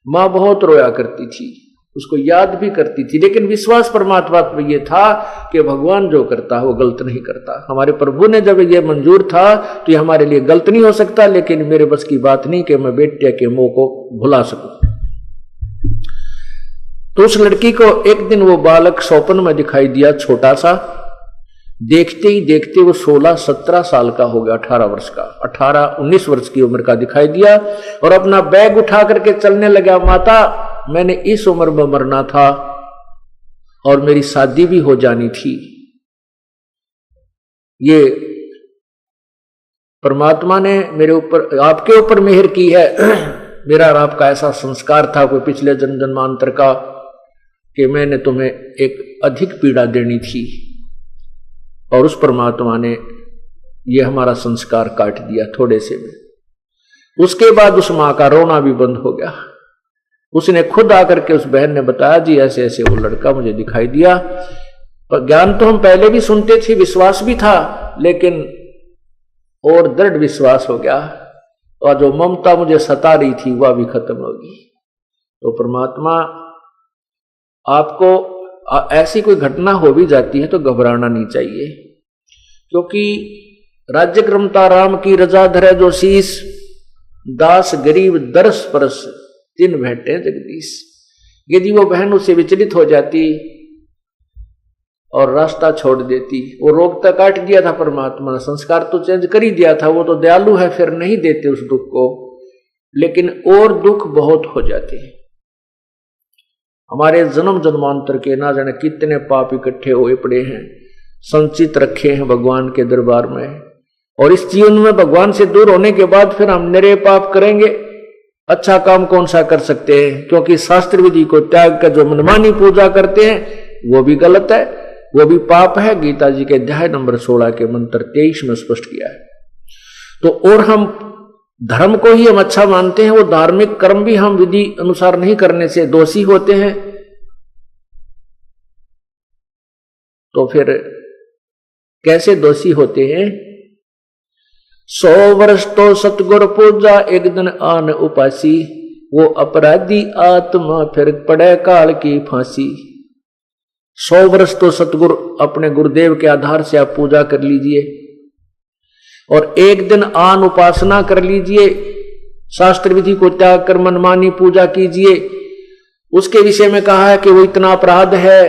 मां बहुत रोया करती थी, उसको याद भी करती थी, लेकिन विश्वास परमात्मा पर यह था कि भगवान जो करता है वो गलत नहीं करता। हमारे प्रभु ने जब ये मंजूर था तो ये हमारे लिए गलत नहीं हो सकता, लेकिन मेरे बस की बात नहीं कि मैं बेटे के मोह को भुला सकूं। तो उस लड़की को एक दिन वो बालक स्वप्न में दिखाई दिया, छोटा सा, देखते ही देखते वो 16-17 साल का हो गया, 18 वर्ष का, 18-19 वर्ष की उम्र का दिखाई दिया और अपना बैग उठा करके चलने लगा। माता, मैंने इस उम्र में मरना था और मेरी शादी भी हो जानी थी। ये परमात्मा ने मेरे ऊपर, आपके ऊपर मेहर की है। मेरा और आपका ऐसा संस्कार था कोई पिछले जन्म जन्मांतर का कि मैंने तुम्हें एक अधिक पीड़ा देनी थी, और उस परमात्मा ने ये हमारा संस्कार काट दिया थोड़े से में। उसके बाद उस मां का रोना भी बंद हो गया। उसने खुद आकर के उस बहन ने बताया, जी ऐसे ऐसे वो लड़का मुझे दिखाई दिया। पर ज्ञान तो हम पहले भी सुनते थे, विश्वास भी था, लेकिन और दृढ़ विश्वास हो गया, और जो ममता मुझे सता रही थी वह भी खत्म होगी। तो परमात्मा आपको ऐसी कोई घटना हो भी जाती है तो घबराना नहीं चाहिए, क्योंकि राज्य क्रमता राम की रजा धरे जो शीस, दास गरीब दरस परस तिन भेंटे जगदीश। यदि वो बहन उससे विचलित हो जाती और रास्ता छोड़ देती, वो रोग तक काट दिया था परमात्मा ने, संस्कार तो चेंज कर ही दिया था, वो तो दयालु है, फिर नहीं देते उस दुख को, लेकिन और दुख बहुत हो जाते हैं। हमारे जन्म जन्मांतर के ना जाने कितने पाप इकट्ठे हुए पड़े हैं, संचित रखे हैं भगवान के दरबार में, और इस जीवन में भगवान से दूर होने के बाद फिर हम निरे पाप करेंगे। अच्छा काम कौन सा कर सकते हैं, क्योंकि शास्त्र विधि को त्याग कर जो मनमानी पूजा करते हैं वो भी गलत है, वो भी पाप है। गीता जी के अध्याय नंबर 16 के मंत्र 23 में स्पष्ट किया है। तो और हम धर्म को ही हम अच्छा मानते हैं, वो धार्मिक कर्म भी हम विधि अनुसार नहीं करने से दोषी होते हैं। तो फिर कैसे दोषी होते हैं? 100 वर्ष तो सतगुर पूजा, एक दिन आन उपासी, वो अपराधी आत्मा फिर पड़े काल की फांसी। 100 वर्ष तो सतगुरु अपने गुरुदेव के आधार से आप पूजा कर लीजिए, और एक दिन आन उपासना कर लीजिए, शास्त्र विधि को त्याग कर मनमानी पूजा कीजिए। उसके विषय में कहा है कि वो इतना अपराध है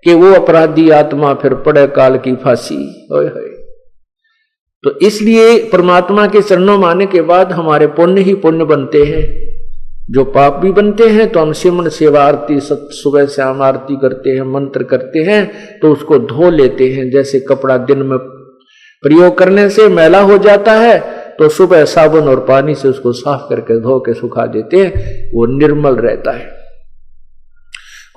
कि वो अपराधी आत्मा फिर पड़े काल की फांसी। होय होय। तो इसलिए परमात्मा के चरणों में आने के बाद हमारे पुण्य ही पुण्य बनते हैं। जो पाप भी बनते हैं तो हम सिमरन सेवा आरती सुबह शाम आरती करते हैं, मंत्र करते हैं तो उसको धो लेते हैं। जैसे कपड़ा दिन में प्रयोग करने से मैला हो जाता है तो सुबह साबुन और पानी से उसको साफ करके धो के सुखा देते हैं, वो निर्मल रहता है।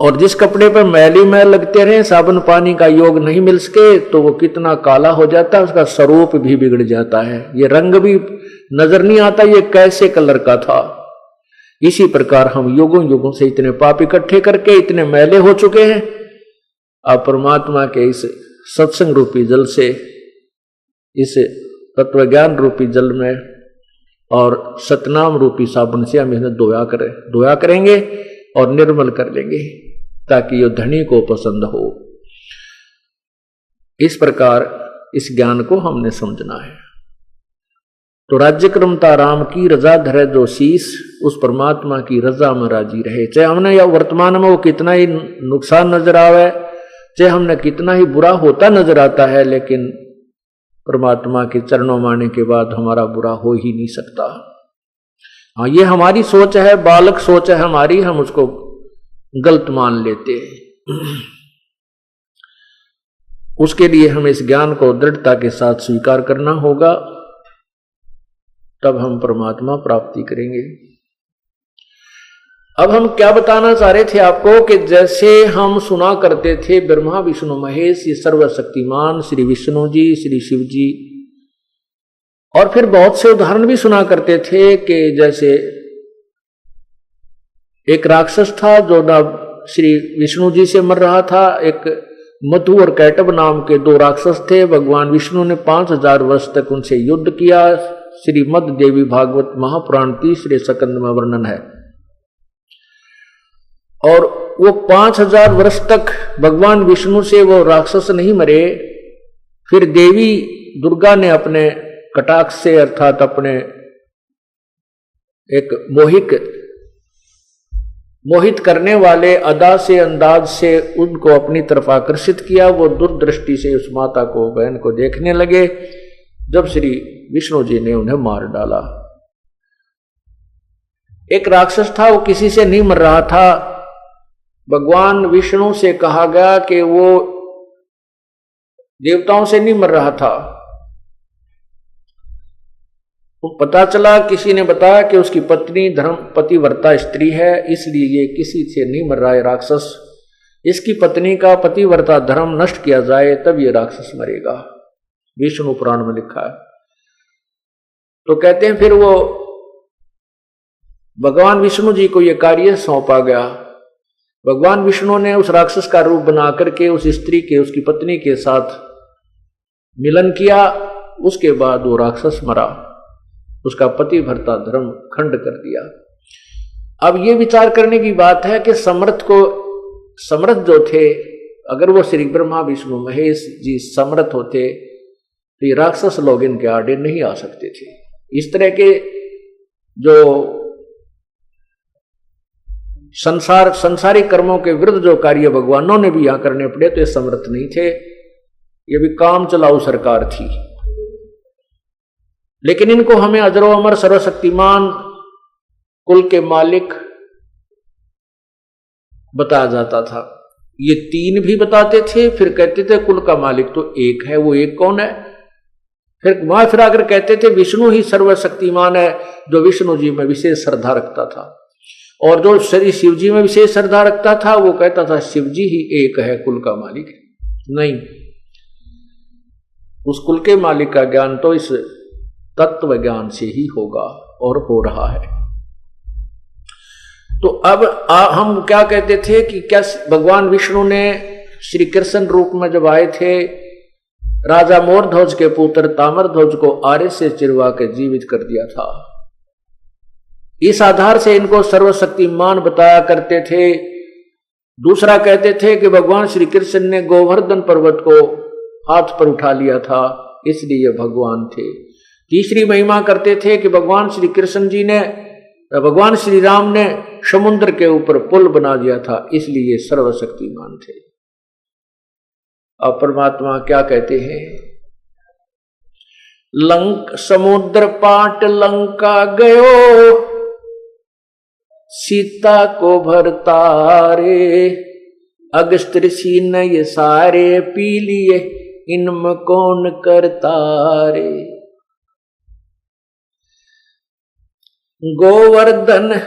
और जिस कपड़े पर मैली मैल लगते रहे, साबुन पानी का योग नहीं मिल सके तो वो कितना काला हो जाता है, उसका स्वरूप भी बिगड़ जाता है, ये रंग भी नजर नहीं आता ये कैसे कलर का था। इसी प्रकार हम युगों युगों से इतने पाप इकट्ठे करके इतने मैले हो चुके हैं। अब परमात्मा के इस सत्संग रूपी जल से, इस तत्व ज्ञान रूपी जल में और सतनाम रूपी साबुन से हम इन्हें धोया करेंगे और निर्मल कर लेंगे ताकि ये धनी को पसंद हो। इस प्रकार इस ज्ञान को हमने समझना है। तो राज्य क्रमता राम की रजा धरे जो शीस, उस परमात्मा की रजा में राजी रहे। चाहे हमने या वर्तमान में वो कितना ही नुकसान नजर आवे, चाहे हमने कितना ही बुरा होता नजर आता है, लेकिन परमात्मा के चरणों में आने के बाद हमारा बुरा हो ही नहीं सकता। हाँ, ये हमारी सोच है, बालक सोच है हमारी, हम उसको गलत मान लेते हैं। उसके लिए हमें इस ज्ञान को दृढ़ता के साथ स्वीकार करना होगा, तब हम परमात्मा प्राप्ति करेंगे। अब हम क्या बताना चाह रहे थे आपको कि जैसे हम सुना करते थे ब्रह्मा विष्णु महेश, ये सर्वशक्तिमान श्री विष्णु जी, श्री शिव जी, और फिर बहुत से उदाहरण भी सुना करते थे कि जैसे एक राक्षस था जो ना श्री विष्णु जी से मर रहा था। एक मधु और कैटब नाम के दो राक्षस थे। भगवान विष्णु ने 5000 वर्ष तक उनसे युद्ध किया। श्रीमद् देवी भागवत महापुराण 3 स्कंद में वर्णन है। और वो 5000 वर्ष तक भगवान विष्णु से वो राक्षस नहीं मरे। फिर देवी दुर्गा ने अपने कटाक्ष से, अर्थात अपने एक मोहित करने वाले अदा से, अंदाज से उनको अपनी तरफ आकर्षित किया। वो दूरदृष्टि से उस माता को, बहन को देखने लगे। जब श्री विष्णु जी ने उन्हें मार डाला। एक राक्षस था, वो किसी से नहीं मर रहा था। भगवान विष्णु से कहा गया कि वो देवताओं से नहीं मर रहा था। वो पता चला, किसी ने बताया कि उसकी पत्नी धर्म पतिव्रता स्त्री है, इसलिए ये किसी से नहीं मर रहा है राक्षस। इसकी पत्नी का पतिव्रता धर्म नष्ट किया जाए तब ये राक्षस मरेगा, विष्णु पुराण में लिखा है। तो कहते हैं फिर वो भगवान विष्णु जी को ये कार्य सौंपा गया। भगवान विष्णु ने उस राक्षस का रूप बना करके उस स्त्री के, उसकी पत्नी के साथ मिलन किया। उसके बाद वो राक्षस मरा, उसका पतिव्रता धर्म खंड कर दिया। अब ये विचार करने की बात है कि समर्थ जो थे, अगर वो श्री ब्रह्मा विष्णु महेश जी समर्थ होते तो ये राक्षस लोग इनके आड़े नहीं आ सकते थे। इस तरह के जो संसारिक कर्मों के विरुद्ध जो कार्य भगवानों ने भी यहां करने पड़े तो ये समर्थ नहीं थे, ये भी काम चलाऊ सरकार थी। लेकिन इनको हमें अजरो अमर सर्वशक्तिमान कुल के मालिक बताया जाता था। ये 3 भी बताते थे, फिर कहते थे कुल का मालिक तो एक है। वो एक कौन है? फिर वहां फिर आकर कहते थे विष्णु ही सर्वशक्तिमान है, जो विष्णु जी में विशेष श्रद्धा रखता था। और जो श्री शिव जी में विशेष श्रद्धा रखता था वो कहता था शिव जी ही एक है, कुल का मालिक नहीं। उस कुल के मालिक का ज्ञान तो इस तत्व ज्ञान से ही होगा और हो रहा है। तो अब हम क्या कहते थे कि क्या भगवान विष्णु ने श्री कृष्ण रूप में जब आए थे, राजा मोरध्वज के पुत्र ताम्रध्वज को आरे से चिरवा के जीवित कर दिया था। इस आधार से इनको सर्वशक्तिमान बताया करते थे। दूसरा कहते थे कि भगवान श्री कृष्ण ने गोवर्धन पर्वत को हाथ पर उठा लिया था, इसलिए भगवान थे। तीसरी महिमा करते थे कि भगवान श्री कृष्ण जी ने, भगवान श्री राम ने समुद्र के ऊपर पुल बना दिया था, इसलिए सर्वशक्तिमान थे। अब परमात्मा क्या कहते हैं? लंक समुद्र पाट लंका गयो, सीता को भरतारे, अगस्त ऋषि ने ये सारे पी लिए, इनमें कौन करता रे। गोवर्धन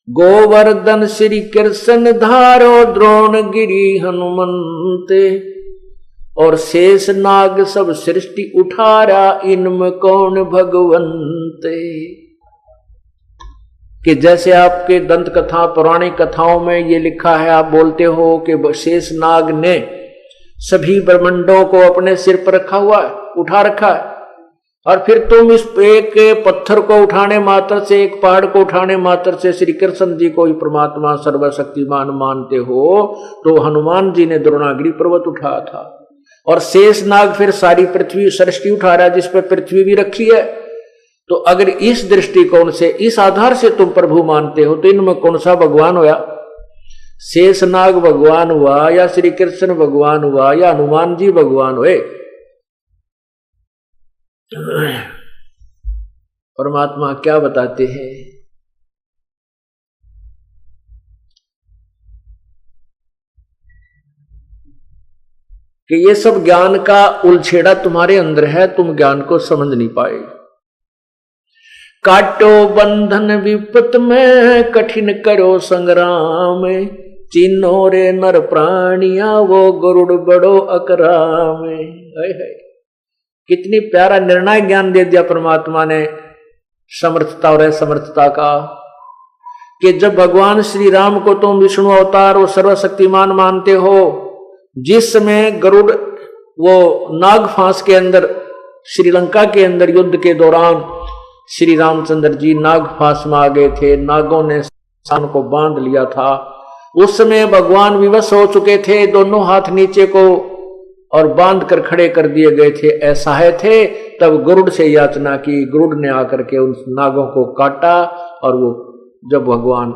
गोवर्धन श्री कृष्ण धारो, द्रोण गिरी हनुमंते, और शेष नाग सब सृष्टि उठारा, इनमें कौन भगवंते। कि जैसे आपके दंत कथा पौराणिक कथाओं में ये लिखा है, आप बोलते हो कि शेष नाग ने सभी ब्रह्मांडों को अपने सिर पर रखा हुआ है, उठा रखा है, और फिर तुम इस एक पत्थर को उठाने मात्र से, एक पहाड़ को उठाने मात्र से श्री कृष्ण जी को ही परमात्मा सर्वशक्तिमान मानते हो। तो हनुमान जी ने द्रोणागिरी पर्वत उठाया था, और शेष नाग फिर सारी पृथ्वी सृष्टि उठा रहा है, जिस पर पृथ्वी भी रखी है। तो अगर इस दृष्टिकोण से, इस आधार से तुम प्रभु मानते हो, तो इनमें कौन सा भगवान होया? शेषनाग भगवान हुआ, या श्री कृष्ण भगवान हुआ, या हनुमान जी भगवान हुए? परमात्मा क्या बताते हैं कि ये सब ज्ञान का उलछेड़ा तुम्हारे अंदर है, तुम ज्ञान को समझ नहीं पाए। काटो बंधन विपत में, कठिन करो संग्राम, चिन्हो रे नर प्राणिया, वो गरुड़ बड़ो अकराम। कितनी प्यारा निर्णय ज्ञान दे दिया परमात्मा ने समर्थता और असमर्थता का, कि जब भगवान श्री राम को तुम विष्णु अवतार और सर्वशक्तिमान मानते हो, जिस समय गरुड़ वो नाग फांस के अंदर, श्रीलंका के अंदर युद्ध के दौरान श्री रामचंद्र जी नाग फांस में आ गए थे, नागों ने सान को बांध लिया था। उस समय भगवान विवश हो चुके थे, दोनों हाथ नीचे को और बांध कर खड़े कर दिए गए थे, असहाय थे। तब गरुड़ से याचना की, गरुड़ ने आकर के उन नागों को काटा, और वो जब भगवान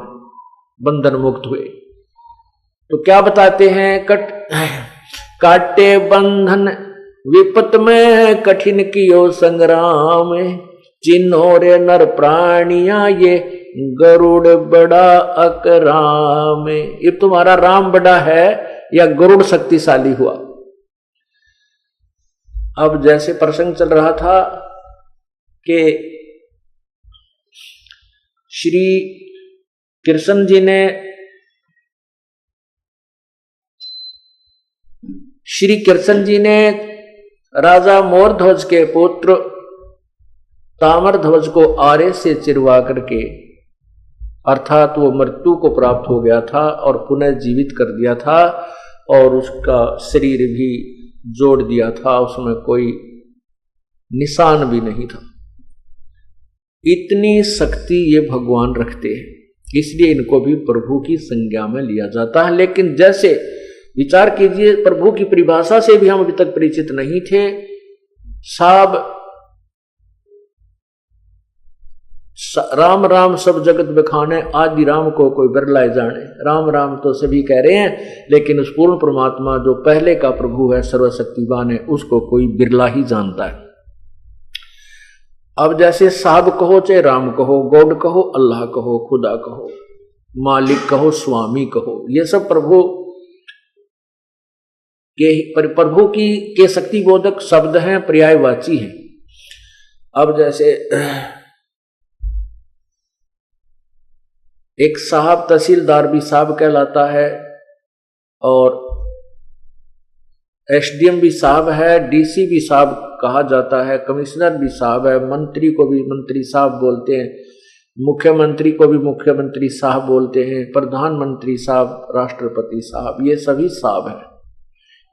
बंधन मुक्त हुए तो क्या बताते हैं? काटे बंधन विपत में, कठिन कियो संग्राम, चिन्हो रे नर प्राणिया, ये गरुड़ बड़ा अकराम। ये तुम्हारा राम बड़ा है या गरुड़ शक्तिशाली हुआ? अब जैसे प्रसंग चल रहा था कि श्री कृष्ण जी ने, राजा मोरध्वज के पुत्र ताम्रध्वज को आरे से चिरवा करके, अर्थात वो मृत्यु को प्राप्त हो गया था और पुनः जीवित कर दिया था, और उसका शरीर भी जोड़ दिया था, उसमें कोई निशान भी नहीं था। इतनी शक्ति ये भगवान रखते हैं, इसलिए इनको भी प्रभु की संज्ञा में लिया जाता है। लेकिन जैसे विचार कीजिए, प्रभु की परिभाषा से भी हम अभी तक परिचित नहीं थे। साब राम राम सब जगत बखाने, आदि राम को कोई बिरलाए जाने। राम राम तो सभी कह रहे हैं, लेकिन उस पूर्ण परमात्मा जो पहले का प्रभु है, सर्वशक्तिवान है, उसको कोई बिरला ही जानता है। अब जैसे साहब कहो, चाहे राम कहो, गॉड कहो, अल्लाह कहो, खुदा कहो, मालिक कहो, स्वामी कहो, ये सब प्रभु के शक्तिबोधक शब्द हैं, पर्यायवाची हैं। अब जैसे एक साहब तहसीलदार भी साहब कहलाता है, और एसडीएम भी साहब है, डीसी भी साहब कहा जाता है, कमिश्नर भी साहब है, मंत्री को भी मंत्री साहब बोलते हैं, मुख्यमंत्री को भी मुख्यमंत्री साहब बोलते हैं, प्रधानमंत्री साहब, राष्ट्रपति साहब, ये सभी साहब हैं।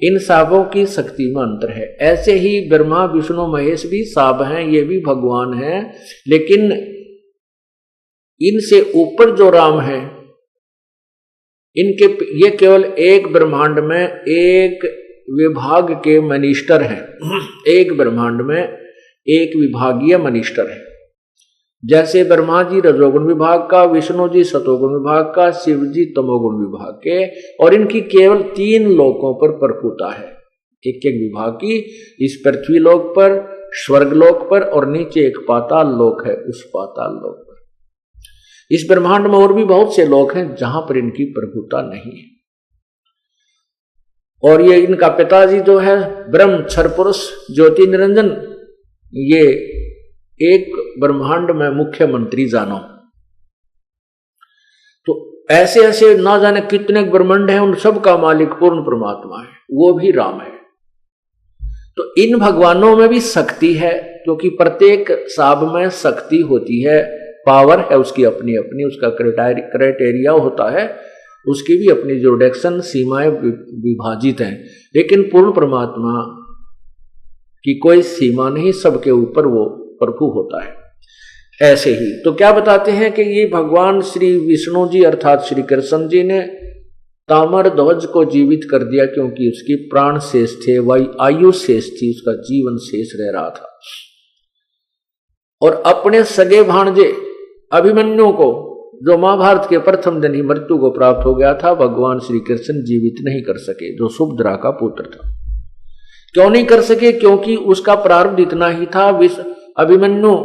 इन साहबों की शक्ति में अंतर है। ऐसे ही ब्रह्मा विष्णु महेश भी साहब हैं, ये भी भगवान हैं, लेकिन इनसे ऊपर जो राम है, इनके ये केवल एक ब्रह्मांड में एक विभाग के मिनिस्टर हैं। एक ब्रह्मांड में एक विभागीय मिनिस्टर है। जैसे ब्रह्मा जी रजोगुण विभाग का, विष्णु जी सतोगुण विभाग का, शिव जी तमोगुण विभाग के, और इनकी केवल 3 लोकों पर प्रभुता है, एक एक विभाग की। इस पृथ्वी लोक पर स्वर्गलोक पर और नीचे एक पाताल लोक है, उस पाताल लोक पर। इस ब्रह्मांड में और भी बहुत से लोक हैं जहां पर इनकी प्रभुता नहीं है। और ये इनका पिताजी जो है ब्रह्म क्षर पुरुष ज्योति निरंजन, ये एक ब्रह्मांड में मुख्यमंत्री जानो। तो ऐसे ऐसे ना जाने कितने ब्रह्मांड हैं, उन सब का मालिक पूर्ण परमात्मा है, वो भी राम है। तो इन भगवानों में भी शक्ति है, क्योंकि प्रत्येक साब में शक्ति होती है, पावर है उसकी अपनी अपनी, उसका क्राइटेरिया होता है, उसकी भी अपनी जो डायरेक्शन सीमाएं विभाजित हैं। लेकिन पूर्ण परमात्मा की कोई सीमा नहीं, सबके ऊपर वो प्रभु होता है। ऐसे ही तो क्या बताते हैं कि ये भगवान श्री विष्णु जी अर्थात श्री कृष्ण जी ने ताम्र ध्वज को जीवित कर दिया, क्योंकि उसकी प्राण शेष थे, वही आयु शेष थी, उसका जीवन शेष रह रहा था। और अपने सगे भाणजे अभिमन्यु को, जो महाभारत के प्रथम दिन ही मृत्यु को प्राप्त हो गया था, भगवान श्री कृष्ण जीवित नहीं कर सके, जो सुभद्रा का पुत्र था। क्यों नहीं कर सके? क्योंकि उसका प्रारब्ध इतना ही था, अभिमन्यु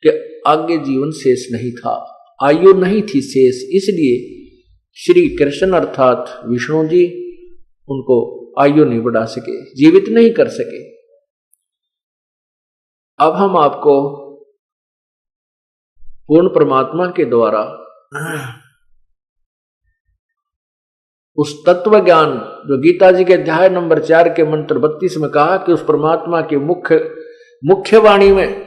के आगे जीवन शेष नहीं था, आयु नहीं थी शेष, इसलिए श्री कृष्ण अर्थात विष्णु जी उनको आयु नहीं बढ़ा सके, जीवित नहीं कर सके। अब हम आपको पूर्ण परमात्मा के द्वारा उस तत्व ज्ञान जो गीता जी के अध्याय नंबर 4 के मंत्र 32 में कहा कि उस परमात्मा के मुख्य वाणी में,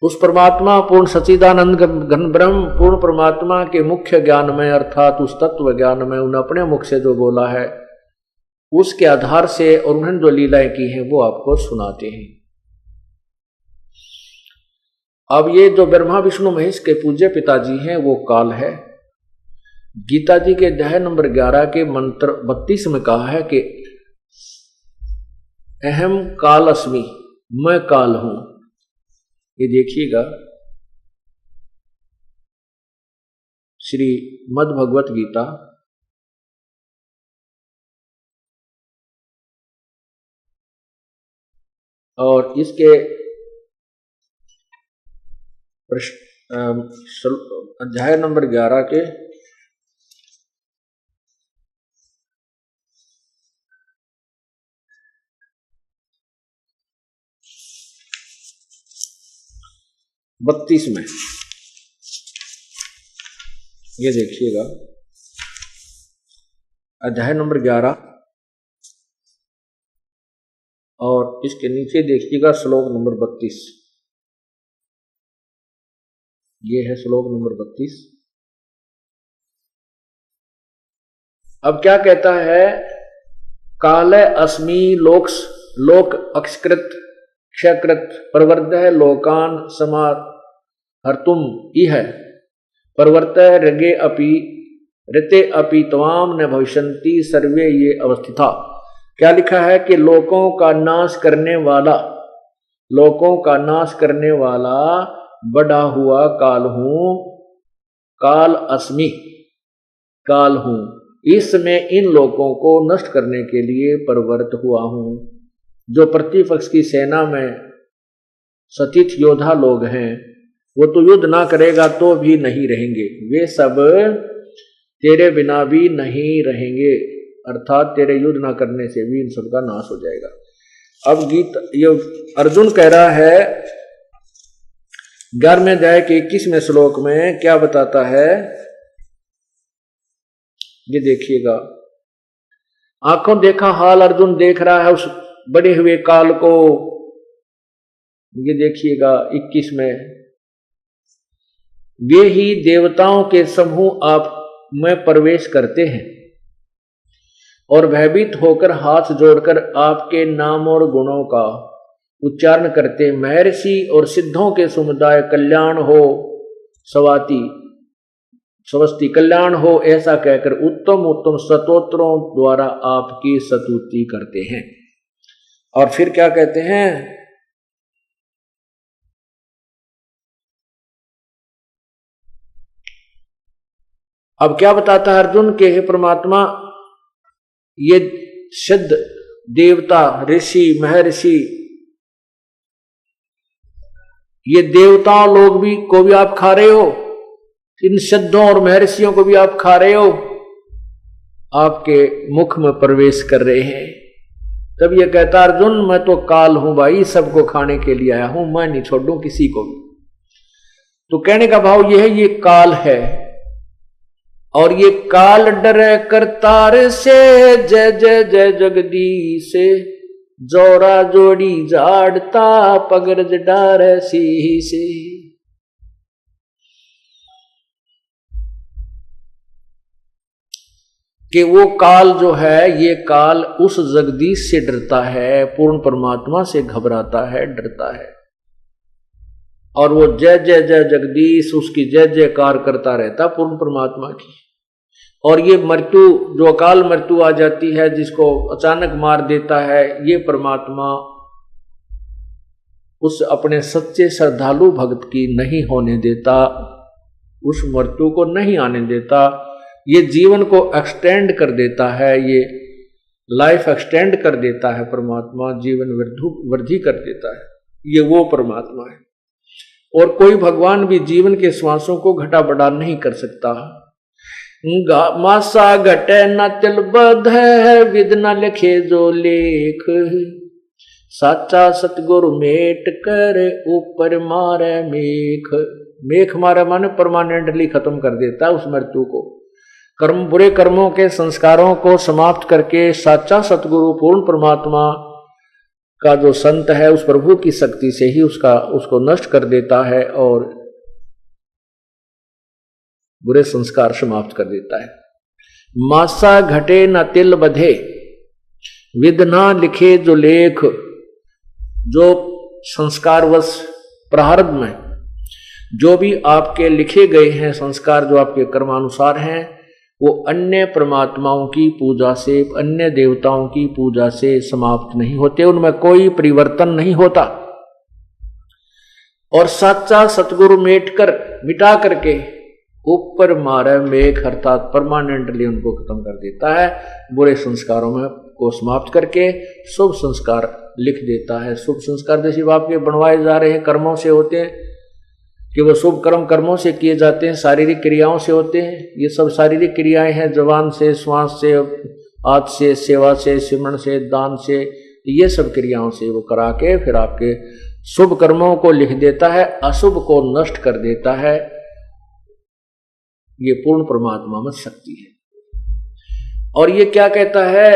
उस परमात्मा पूर्ण सच्चिदानंद घन ब्रह्म पूर्ण परमात्मा के मुख्य ज्ञान में अर्थात उस तत्व ज्ञान में उन्हें अपने मुख से जो बोला है, उसके आधार से और उन्होंने जो लीलाएं की हैं वो आपको सुनाते हैं। अब ये जो ब्रह्मा विष्णु महेश के पूज्य पिताजी हैं वो काल है। गीता जी के अध्याय नंबर 11 के मंत्र 32 में कहा है कि अहम काल अस्मि, मैं काल हूं। ये देखिएगा श्री मद् भगवत गीता और इसके अध्याय नंबर 11 के बत्तीस में ये देखिएगा, अध्याय नंबर 11 और इसके नीचे देखिएगा श्लोक नंबर 32। ये है श्लोक नंबर 32। अब क्या कहता है? काले अस्मि लोक अक्षकृत क्षकृत प्रवर्त है लोकान समार हर्तुम इह प्रवर्त रगे अपि ऋते अपि त्वाम न भविष्यन्ति सर्वे ये अवस्थिता। क्या लिखा है कि लोकों का नाश करने वाला, लोकों का नाश करने वाला बढ़ा हुआ काल हूं, काल अस्मि, काल हूं, इसमें इन लोगों को नष्ट करने के लिए प्रवृत्त हुआ हूं। जो प्रतिपक्ष की सेना में सतीत योद्धा लोग हैं वो तो युद्ध ना करेगा तो भी नहीं रहेंगे, वे सब तेरे बिना भी नहीं रहेंगे, अर्थात तेरे युद्ध ना करने से भी इन सब का नाश हो जाएगा। अब ये अर्जुन कह रहा है 11वें अध्याय के 21वें श्लोक में क्या बताता है, ये देखिएगा। आंखों देखा हाल अर्जुन देख रहा है उस बढ़े हुए काल को। ये देखिएगा 21 में, वे ही देवताओं के समूह आप में प्रवेश करते हैं और भयभीत होकर हाथ जोड़कर आपके नाम और गुणों का उच्चारण करते। महर्षि और सिद्धों के समुदाय कल्याण हो स्वस्ति कल्याण हो ऐसा कहकर उत्तम उत्तम स्तोत्रों द्वारा आपकी स्तुति करते हैं। और फिर क्या कहते हैं? अब क्या बताता है अर्जुन के, हे परमात्मा, ये सिद्ध देवता ऋषि महर्षि ये देवताओं लोग भी को भी आप खा रहे हो, इन सिद्धों और महर्षियों को भी आप खा रहे हो, आपके मुख में प्रवेश कर रहे हैं। तब ये कहता अर्जुन मैं तो काल हूं भाई, सबको खाने के लिए आया हूं, मैं नहीं छोड़ूं किसी को भी। तो कहने का भाव यह है ये काल है, और ये काल डरे करतार से, जय जय जय जगदीश से, जोरा जोड़ी जाड़ता पगरज डार सी से। कि वो काल जो है, ये काल उस जगदीश से डरता है, पूर्ण परमात्मा से घबराता है, डरता है, और वो जय जय जय जगदीश उसकी जय जयकार करता रहता पूर्ण परमात्मा की। और ये मृत्यु जो अकाल मृत्यु आ जाती है, जिसको अचानक मार देता है, ये परमात्मा उस अपने सच्चे श्रद्धालु भक्त की नहीं होने देता, उस मृत्यु को नहीं आने देता, ये जीवन को एक्सटेंड कर देता है, ये लाइफ एक्सटेंड कर देता है परमात्मा, जीवन वृद्धि कर देता है, ये वो परमात्मा है। और कोई भगवान भी जीवन के श्वासों को घटा बढ़ा नहीं कर सकता। मासा घटे न तिल बध है, विद न लिखे जो लेख, साचा सतगुरु मेट कर ऊपर मारे मेख। मेख मारे माने परमानेंटली खत्म कर देता है उस मृत्यु को। कर्म बुरे कर्मों के संस्कारों को समाप्त करके साचा सतगुरु पूर्ण परमात्मा का जो संत है, उस प्रभु की शक्ति से ही उसको नष्ट कर देता है और बुरे संस्कार समाप्त कर देता है। मासा घटे न तिल बधे, विद ना लिखे जो लेख। जो संस्कारवश प्रारब्ध में जो भी आपके लिखे गए हैं संस्कार, जो आपके कर्मानुसार हैं, वो अन्य परमात्माओं की पूजा से, अन्य देवताओं की पूजा से समाप्त नहीं होते, उनमें कोई परिवर्तन नहीं होता। और सच्चा सतगुरु मिटा करके ऊपर मारे मेघ, अर्थात परमानेंटली उनको खत्म कर देता है, बुरे संस्कारों में को समाप्त करके शुभ संस्कार लिख देता है। शुभ संस्कार जैसे आपके बनवाए जा रहे हैं कर्मों से होते हैं, कि वो शुभ कर्म कर्मों से किए जाते हैं, शारीरिक क्रियाओं से होते हैं। ये सब शारीरिक क्रियाएं हैं, जबान से, श्वास से, हाथ से, सेवा से, सिमरण से, दान से, ये सब क्रियाओं से वो करा के फिर आपके शुभ कर्मों को लिख देता है, अशुभ को नष्ट कर देता है। ये पूर्ण परमात्मा में शक्ति है। और ये क्या कहता है,